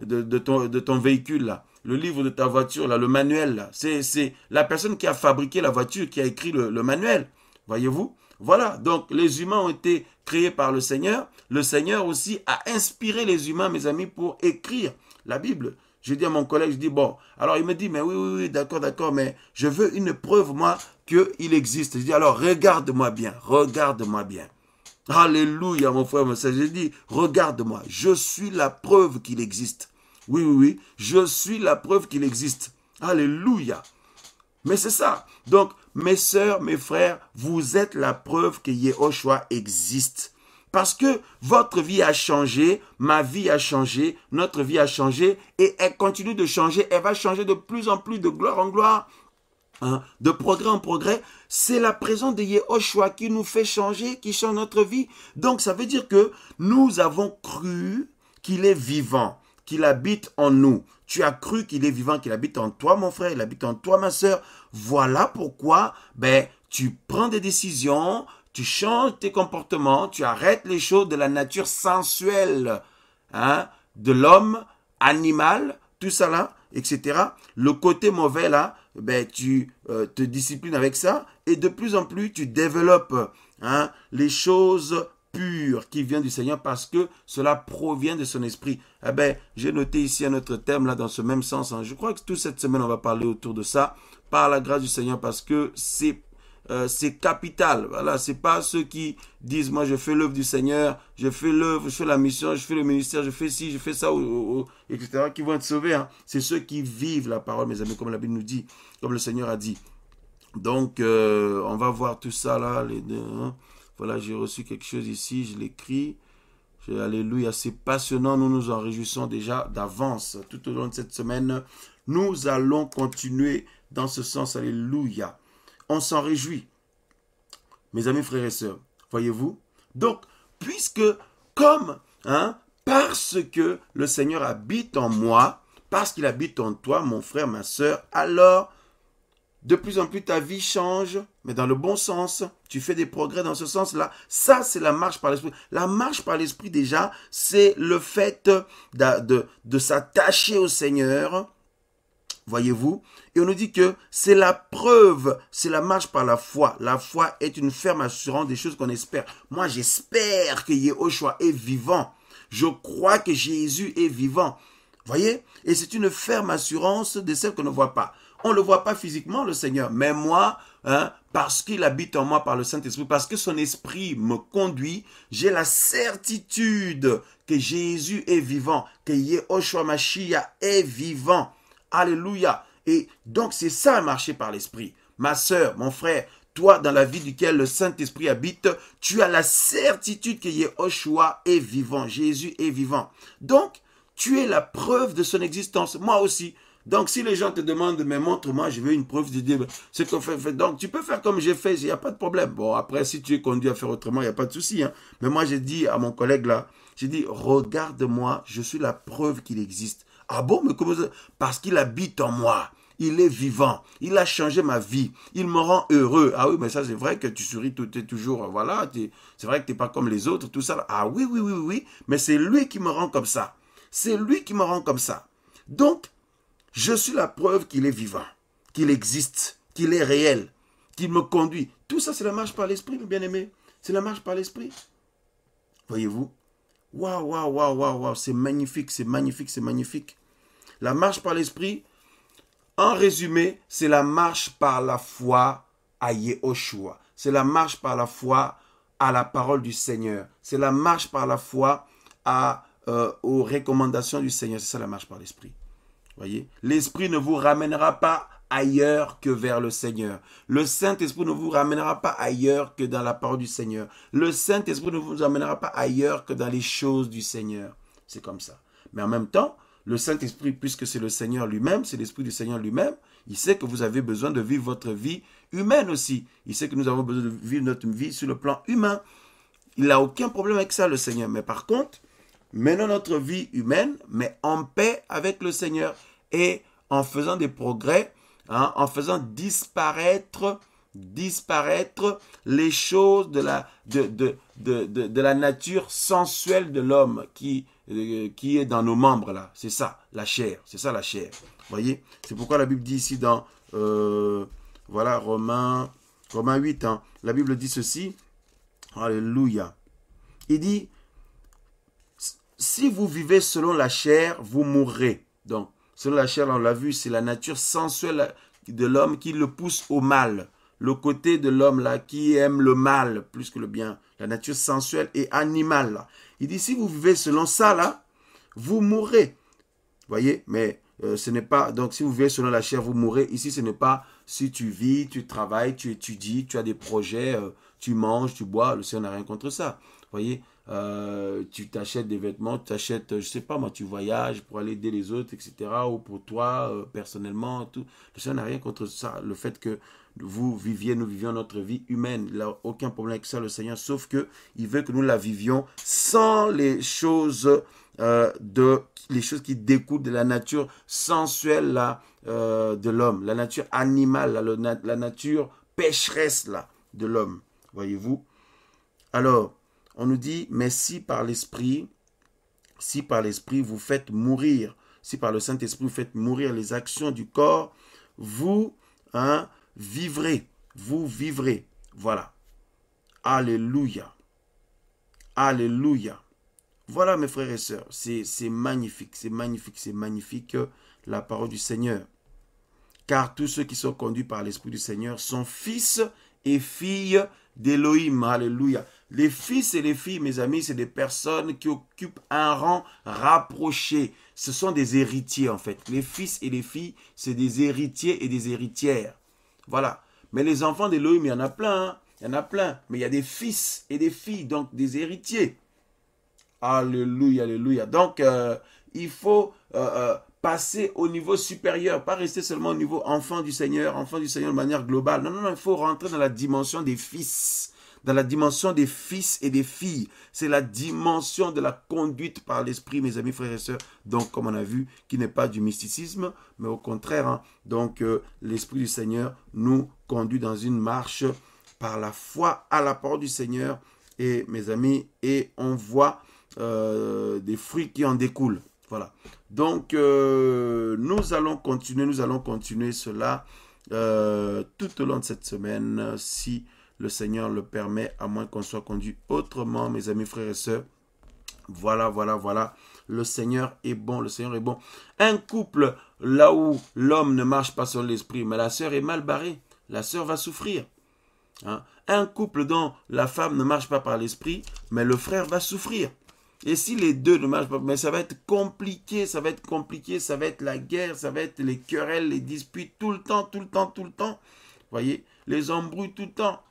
de ton véhicule là. Le livre de ta voiture, là, le manuel, là, c'est la personne qui a fabriqué la voiture, qui a écrit le manuel. Voyez-vous? Voilà, donc les humains ont été créés par le Seigneur. Le Seigneur aussi a inspiré les humains, mes amis, pour écrire la Bible. Je dis à mon collègue, je dis, bon, alors il me dit, mais oui, d'accord, mais je veux une preuve, moi, qu'il existe. Je dis, alors regarde-moi bien. Alléluia, mon frère, je dis, regarde-moi, je suis la preuve qu'il existe. Oui, je suis la preuve qu'il existe. Alléluia. Mais c'est ça. Donc, mes sœurs, mes frères, vous êtes la preuve que Yehoshua existe. Parce que votre vie a changé, ma vie a changé, notre vie a changé, et elle continue de changer. Elle va changer de plus en plus de gloire en gloire, hein, de progrès en progrès. C'est la présence de Yehoshua qui nous fait changer, qui change notre vie. Donc, ça veut dire que nous avons cru qu'il est vivant, qu'il habite en nous. Tu as cru qu'il est vivant, qu'il habite en toi, mon frère, il habite en toi, ma soeur. Voilà pourquoi tu prends des décisions, tu changes tes comportements, tu arrêtes les choses de la nature sensuelle, hein, de l'homme, animal, tout ça là, etc. Le côté mauvais là, tu te disciplines avec ça et de plus en plus tu développes hein, les choses pur qui vient du Seigneur parce que cela provient de son esprit. J'ai noté ici un autre thème là dans ce même sens. Hein. Je crois que toute cette semaine on va parler autour de ça par la grâce du Seigneur parce que c'est capital. Voilà, c'est pas ceux qui disent moi je fais l'œuvre du Seigneur, je fais la mission, je fais le ministère, je fais ci, je fais ça, etc. qui vont être sauvés. Hein. C'est ceux qui vivent la parole, mes amis, comme la Bible nous dit, comme le Seigneur a dit. Donc on va voir tout ça là, les deux. Hein. Voilà, j'ai reçu quelque chose ici, je l'écris. Alléluia, c'est passionnant, nous nous en réjouissons déjà d'avance. Tout au long de cette semaine, nous allons continuer dans ce sens, alléluia. on s'en réjouit. Mes amis, frères et sœurs, voyez-vous? Donc, puisque, comme, parce que le Seigneur habite en moi, parce qu'il habite en toi, mon frère, ma sœur, alors, de plus en plus, ta vie change, mais dans le bon sens. Tu fais des progrès dans ce sens-là. Ça, c'est la marche par l'esprit. La marche par l'esprit, déjà, c'est le fait de s'attacher au Seigneur. Voyez-vous? Et on nous dit que c'est la preuve, c'est la marche par la foi. La foi est une ferme assurance des choses qu'on espère. Moi, j'espère que Yehoshua est vivant. Je crois que Jésus est vivant. Voyez? Et c'est une ferme assurance de celle qu'on ne voit pas. On ne le voit pas physiquement, le Seigneur. Mais moi, parce qu'il habite en moi par le Saint-Esprit, parce que son esprit me conduit, j'ai la certitude que Jésus est vivant, que Yehoshua Mashiach est vivant. Alléluia. Et donc, c'est ça, marcher par l'esprit. Ma sœur, mon frère, toi, dans la vie duquel le Saint-Esprit habite, tu as la certitude que Yehoshua est vivant. Jésus est vivant. Donc, tu es la preuve de son existence. Moi aussi. Donc, si les gens te demandent, mais montre-moi, je veux une preuve de Dieu, ce qu'on fait. Donc, tu peux faire comme j'ai fait, il n'y a pas de problème. Bon, après, si tu es conduit à faire autrement, il n'y a pas de souci. Mais moi, j'ai dit à mon collègue là, j'ai dit, regarde-moi, je suis la preuve qu'il existe. Ah bon, mais comment ça? Parce qu'il habite en moi. Il est vivant. Il a changé ma vie. Il me rend heureux. Ah oui, mais ça, c'est vrai que tu souris, tu es toujours, voilà. C'est vrai que tu n'es pas comme les autres, tout ça. Ah oui, oui, oui, oui. Mais c'est lui qui me rend comme ça. C'est lui qui me rend comme ça. Donc, je suis la preuve qu'il est vivant, qu'il existe, qu'il est réel, qu'il me conduit. Tout ça, c'est la marche par l'esprit, mes bien-aimés. C'est la marche par l'esprit. Voyez-vous? Waouh, waouh, waouh, waouh, waouh. C'est magnifique, c'est magnifique, c'est magnifique. La marche par l'esprit, en résumé, c'est la marche par la foi à Yehoshua. C'est la marche par la foi à la parole du Seigneur. C'est la marche par la foi aux recommandations du Seigneur. C'est ça la marche par l'esprit. Voyez, l'esprit ne vous ramènera pas ailleurs que vers le Seigneur. Le Saint-Esprit ne vous ramènera pas ailleurs que dans la parole du Seigneur. Le Saint-Esprit ne vous amènera pas ailleurs que dans les choses du Seigneur. C'est comme ça. Mais en même temps, le Saint-Esprit, puisque c'est le Seigneur lui-même, c'est l'Esprit du Seigneur lui-même, il sait que vous avez besoin de vivre votre vie humaine aussi. Il sait que nous avons besoin de vivre notre vie sur le plan humain. Il n'a aucun problème avec ça, le Seigneur. Mais par contre, menons notre vie humaine, mais en paix avec le Seigneur et en faisant des progrès, en faisant disparaître les choses de la nature sensuelle de l'homme qui est dans nos membres là. C'est ça, la chair. C'est ça la chair. Voyez? C'est pourquoi la Bible dit ici dans voilà, Romains 8, la Bible dit ceci. Alléluia. Il dit, si vous vivez selon la chair, vous mourrez. Donc, selon la chair, on l'a vu, c'est la nature sensuelle de l'homme qui le pousse au mal. Le côté de l'homme là qui aime le mal plus que le bien. La nature sensuelle et animale là. Il dit, si vous vivez selon ça là, vous mourrez. Voyez, mais ce n'est pas, donc si vous vivez selon la chair, vous mourrez. Ici, ce n'est pas si tu vis, tu travailles, tu étudies, tu as des projets, tu manges, tu bois. Le Seigneur n'a rien contre ça. Voyez, tu t'achètes des vêtements, tu t'achètes, je sais pas moi, tu voyages pour aller aider les autres, etc. Ou pour toi, personnellement, tout. Le Seigneur n'a rien contre ça. Le fait que vous viviez, nous vivions notre vie humaine. Il n'a aucun problème avec ça, le Seigneur, sauf que il veut que nous la vivions sans les choses les choses qui découlent de la nature sensuelle là, de l'homme, la nature animale, là, la nature pécheresse là, de l'homme. Voyez-vous? Alors, on nous dit, mais si par l'Esprit vous faites mourir, si par le Saint-Esprit vous faites mourir les actions du corps, vous vivrez. Vous vivrez. Voilà. Alléluia. Alléluia. Voilà mes frères et sœurs. C'est magnifique. C'est magnifique. C'est magnifique la parole du Seigneur. Car tous ceux qui sont conduits par l'Esprit du Seigneur sont fils et filles d'Élohim. Alléluia. Les fils et les filles, mes amis, c'est des personnes qui occupent un rang rapproché. Ce sont des héritiers, en fait. Les fils et les filles, c'est des héritiers et des héritières. Voilà. Mais les enfants d'Élohim, il y en a plein. Hein. Il y en a plein. Mais il y a des fils et des filles, donc des héritiers. Alléluia, alléluia. Donc, il faut pas passer au niveau supérieur, pas rester seulement au niveau enfant du Seigneur de manière globale. Non, non, non, il faut rentrer dans la dimension des fils, dans la dimension des fils et des filles. C'est la dimension de la conduite par l'esprit, mes amis, frères et sœurs. Donc, comme on a vu, qui n'est pas du mysticisme, mais au contraire, hein, donc l'esprit du Seigneur nous conduit dans une marche par la foi à la parole du Seigneur, et mes amis, et on voit des fruits qui en découlent. Voilà. Donc, nous allons continuer cela tout au long de cette semaine, si le Seigneur le permet, à moins qu'on soit conduit autrement, mes amis, frères et sœurs. Voilà. Le Seigneur est bon, Un couple, là où l'homme ne marche pas sur l'esprit, mais la sœur est mal barrée, la sœur va souffrir. Hein? Un couple dont la femme ne marche pas par l'esprit, mais le frère va souffrir. Et si les deux ne marchent pas, mais ça va être compliqué, ça va être la guerre, ça va être les querelles, les disputes, tout le temps. Voyez, les embrouilles tout le temps.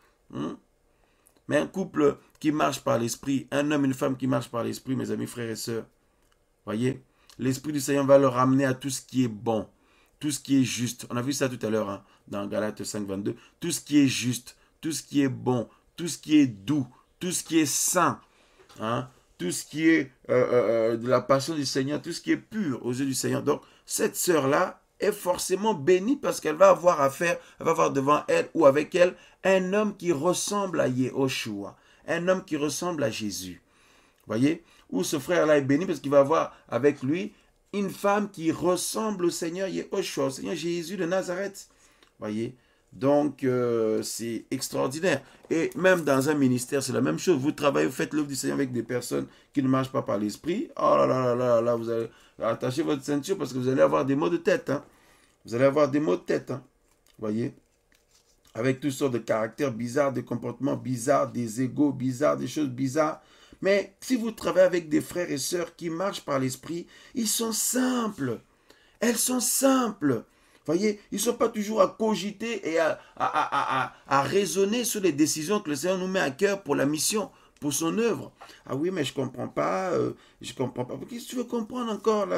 Mais un couple qui marche par l'esprit, un homme et une femme qui marchent par l'esprit, mes amis, frères et sœurs, voyez, l'esprit du Seigneur va leur ramener à tout ce qui est bon, tout ce qui est juste. On a vu ça tout à l'heure, hein, dans Galates 5, 22. Tout ce qui est juste, tout ce qui est bon, tout ce qui est doux, tout ce qui est saint, hein, tout ce qui est de la passion du Seigneur, tout ce qui est pur aux yeux du Seigneur. Donc, cette sœur-là est forcément bénie parce qu'elle va avoir elle va avoir devant elle ou avec elle un homme qui ressemble à Yehoshua, un homme qui ressemble à Jésus. Voyez, où ce frère-là est béni parce qu'il va avoir avec lui une femme qui ressemble au Seigneur Yehoshua, au Seigneur Jésus de Nazareth. Voyez, donc c'est extraordinaire. Et même dans un ministère, c'est la même chose. Vous travaillez, vous faites l'œuvre du Seigneur avec des personnes qui ne marchent pas par l'esprit. Oh là, vous allez attacher votre ceinture parce que vous allez avoir des maux de tête. Hein. Vous allez avoir des maux de tête. Hein. Voyez, avec toutes sortes de caractères bizarres, des comportements bizarres, des égos bizarres, des choses bizarres. Mais si vous travaillez avec des frères et sœurs qui marchent par l'esprit, ils sont simples. Elles sont simples. Voyez, ils ne sont pas toujours à cogiter et à raisonner sur les décisions que le Seigneur nous met à cœur pour la mission, pour son œuvre. Ah oui, mais je ne comprends pas, Qu'est-ce que tu veux comprendre encore là?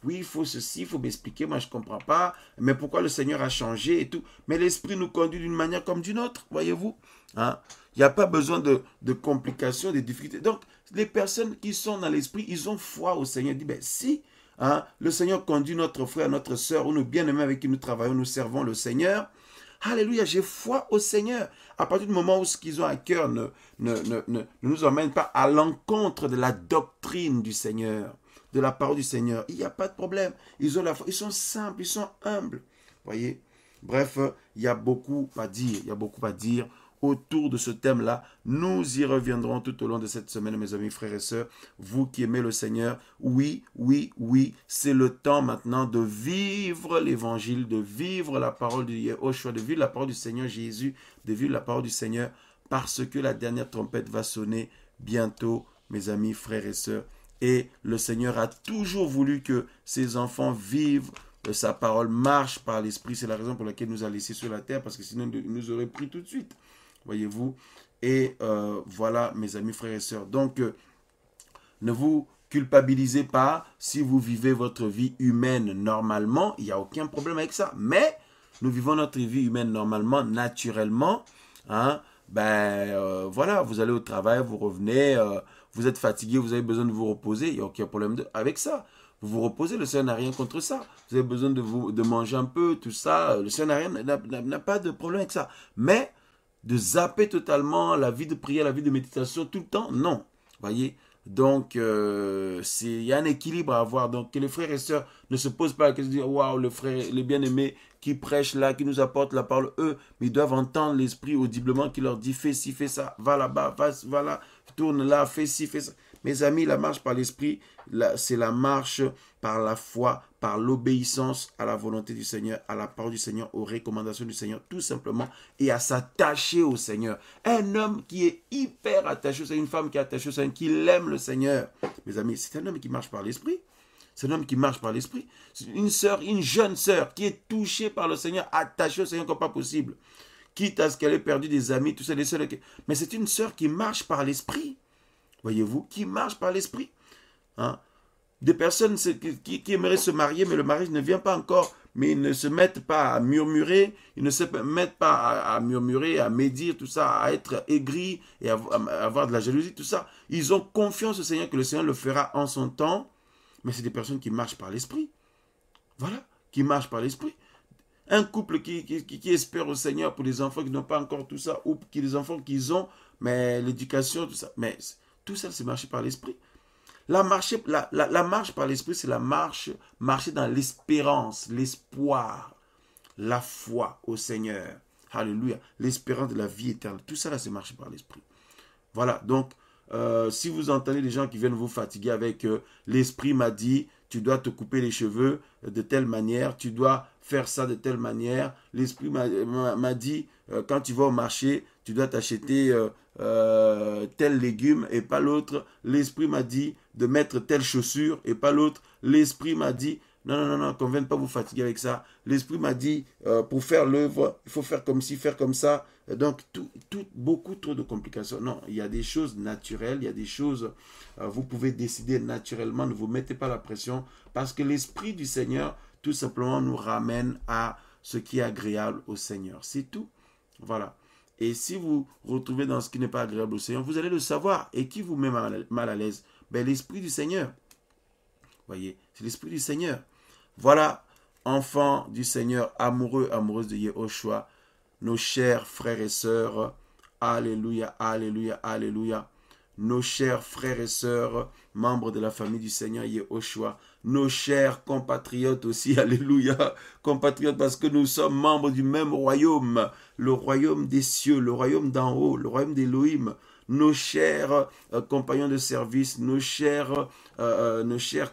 Oui, il faut ceci, il faut m'expliquer, moi je ne comprends pas. Mais pourquoi le Seigneur a changé et tout? Mais l'Esprit nous conduit d'une manière comme d'une autre, voyez-vous. Hein? Il n'y a pas besoin de complications, de difficultés. Donc, les personnes qui sont dans l'Esprit, ils ont foi au Seigneur. Ils disent, ben si, hein, le Seigneur conduit notre frère, notre soeur, ou nos bien-aimés avec qui nous travaillons, nous servons le Seigneur. Alléluia, j'ai foi au Seigneur. À partir du moment où ce qu'ils ont à cœur ne nous emmène pas à l'encontre de la doctrine du Seigneur, de la parole du Seigneur, il n'y a pas de problème. Ils ont la foi, ils sont simples, ils sont humbles. Voyez? Bref, il y a beaucoup à dire. Autour de ce thème-là, nous y reviendrons tout au long de cette semaine, mes amis, frères et sœurs. Vous qui aimez le Seigneur, oui, c'est le temps maintenant de vivre l'évangile, de vivre la parole de Yehoshua, de vivre la parole du Seigneur Jésus, de vivre la parole du Seigneur, parce que la dernière trompette va sonner bientôt, mes amis, frères et sœurs. Et le Seigneur a toujours voulu que ses enfants vivent sa parole, marche par l'Esprit. C'est la raison pour laquelle il nous a laissés sur la terre, parce que sinon il nous aurait pris tout de suite. Voyez-vous, et voilà mes amis, frères et sœurs. Donc, ne vous culpabilisez pas si vous vivez votre vie humaine normalement, il n'y a aucun problème avec ça. Mais nous vivons notre vie humaine normalement, naturellement. Hein, voilà, vous allez au travail, vous revenez, vous êtes fatigué, vous avez besoin de vous reposer, il n'y a aucun problème avec ça. Vous vous reposez, le Seigneur n'a rien contre ça. Vous avez besoin de manger un peu, tout ça, le Seigneur n'a pas de problème avec ça. Mais de zapper totalement la vie de prière, la vie de méditation tout le temps, non. Voyez, donc il y a un équilibre à avoir. Donc que les frères et sœurs ne se posent pas la question de dire waouh, le frère, les bien-aimés qui prêchent là, qui nous apportent la parole, eux, mais ils doivent entendre l'esprit audiblement qui leur dit fais ci, fais ça, va là-bas, va là, tourne là, fais ci, fais ça. Mes amis, la marche par l'esprit, c'est la marche par la foi, par l'obéissance à la volonté du Seigneur, à la parole du Seigneur, aux recommandations du Seigneur, tout simplement, et à s'attacher au Seigneur. Un homme qui est hyper attaché au Seigneur, une femme qui est attachée au Seigneur, qui aime le Seigneur. Mes amis, c'est un homme qui marche par l'esprit. C'est un homme qui marche par l'esprit. Une sœur, une jeune sœur qui est touchée par le Seigneur, attachée au Seigneur comme pas possible. Quitte à ce qu'elle ait perdu des amis, tout ça, des sœurs. Mais c'est une sœur qui marche par l'esprit. Voyez-vous, qui marche par l'esprit. Hein? Des personnes qui aimeraient se marier, mais le mariage ne vient pas encore. Mais ils ne se mettent pas à murmurer, ils ne se mettent pas à murmurer, à médire, tout ça, à être aigris et à avoir de la jalousie, tout ça. Ils ont confiance au Seigneur que le Seigneur le fera en son temps. Mais c'est des personnes qui marchent par l'esprit. Voilà, qui marchent par l'esprit. Un couple qui espère au Seigneur pour les enfants qui n'ont pas encore tout ça, ou qui les enfants qu'ils ont, mais l'éducation, tout ça. Mais tout ça, c'est marcher par l'esprit. La marche par l'esprit, c'est la marcher dans l'espérance, l'espoir, la foi au Seigneur. Alléluia. L'espérance de la vie éternelle. Tout ça, là, c'est marcher par l'esprit. Voilà, donc, si vous entendez des gens qui viennent vous fatiguer avec l'esprit m'a dit, tu dois te couper les cheveux de telle manière, tu dois faire ça de telle manière. L'esprit m'a dit, quand tu vas au marché, tu dois t'acheter tel légume et pas l'autre. L'esprit m'a dit de mettre telle chaussure et pas l'autre. L'esprit m'a dit, non, qu'on ne vienne pas vous fatiguer avec ça. L'esprit m'a dit, pour faire l'œuvre, il faut faire comme ci, faire comme ça. Donc, beaucoup trop de complications. Non, il y a des choses naturelles, il y a des choses, vous pouvez décider naturellement, ne vous mettez pas la pression, parce que l'Esprit du Seigneur, tout simplement, nous ramène à ce qui est agréable au Seigneur. C'est tout. Voilà. Et si vous vous retrouvez dans ce qui n'est pas agréable au Seigneur, vous allez le savoir. Et qui vous met mal à l'aise? Ben, l'Esprit du Seigneur. Voyez, c'est l'Esprit du Seigneur. Voilà, enfants du Seigneur, amoureux, amoureuses de Yehoshua, nos chers frères et sœurs, alléluia, alléluia, alléluia, nos chers frères et sœurs, membres de la famille du Seigneur Yehoshua, nos chers compatriotes aussi, alléluia, compatriotes parce que nous sommes membres du même royaume, le royaume des cieux, le royaume d'en haut, le royaume d'Élohim, nos chers compagnons de service, nos chers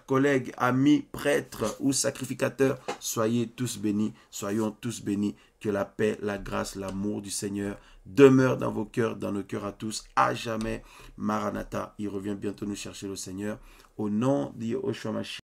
collègues, amis, prêtres ou sacrificateurs, soyez tous bénis, soyons tous bénis. Que la paix, la grâce, l'amour du Seigneur demeure dans vos cœurs, dans nos cœurs à tous, à jamais. Maranatha, il revient bientôt nous chercher le Seigneur. Au nom de Yehoshua Mashiach.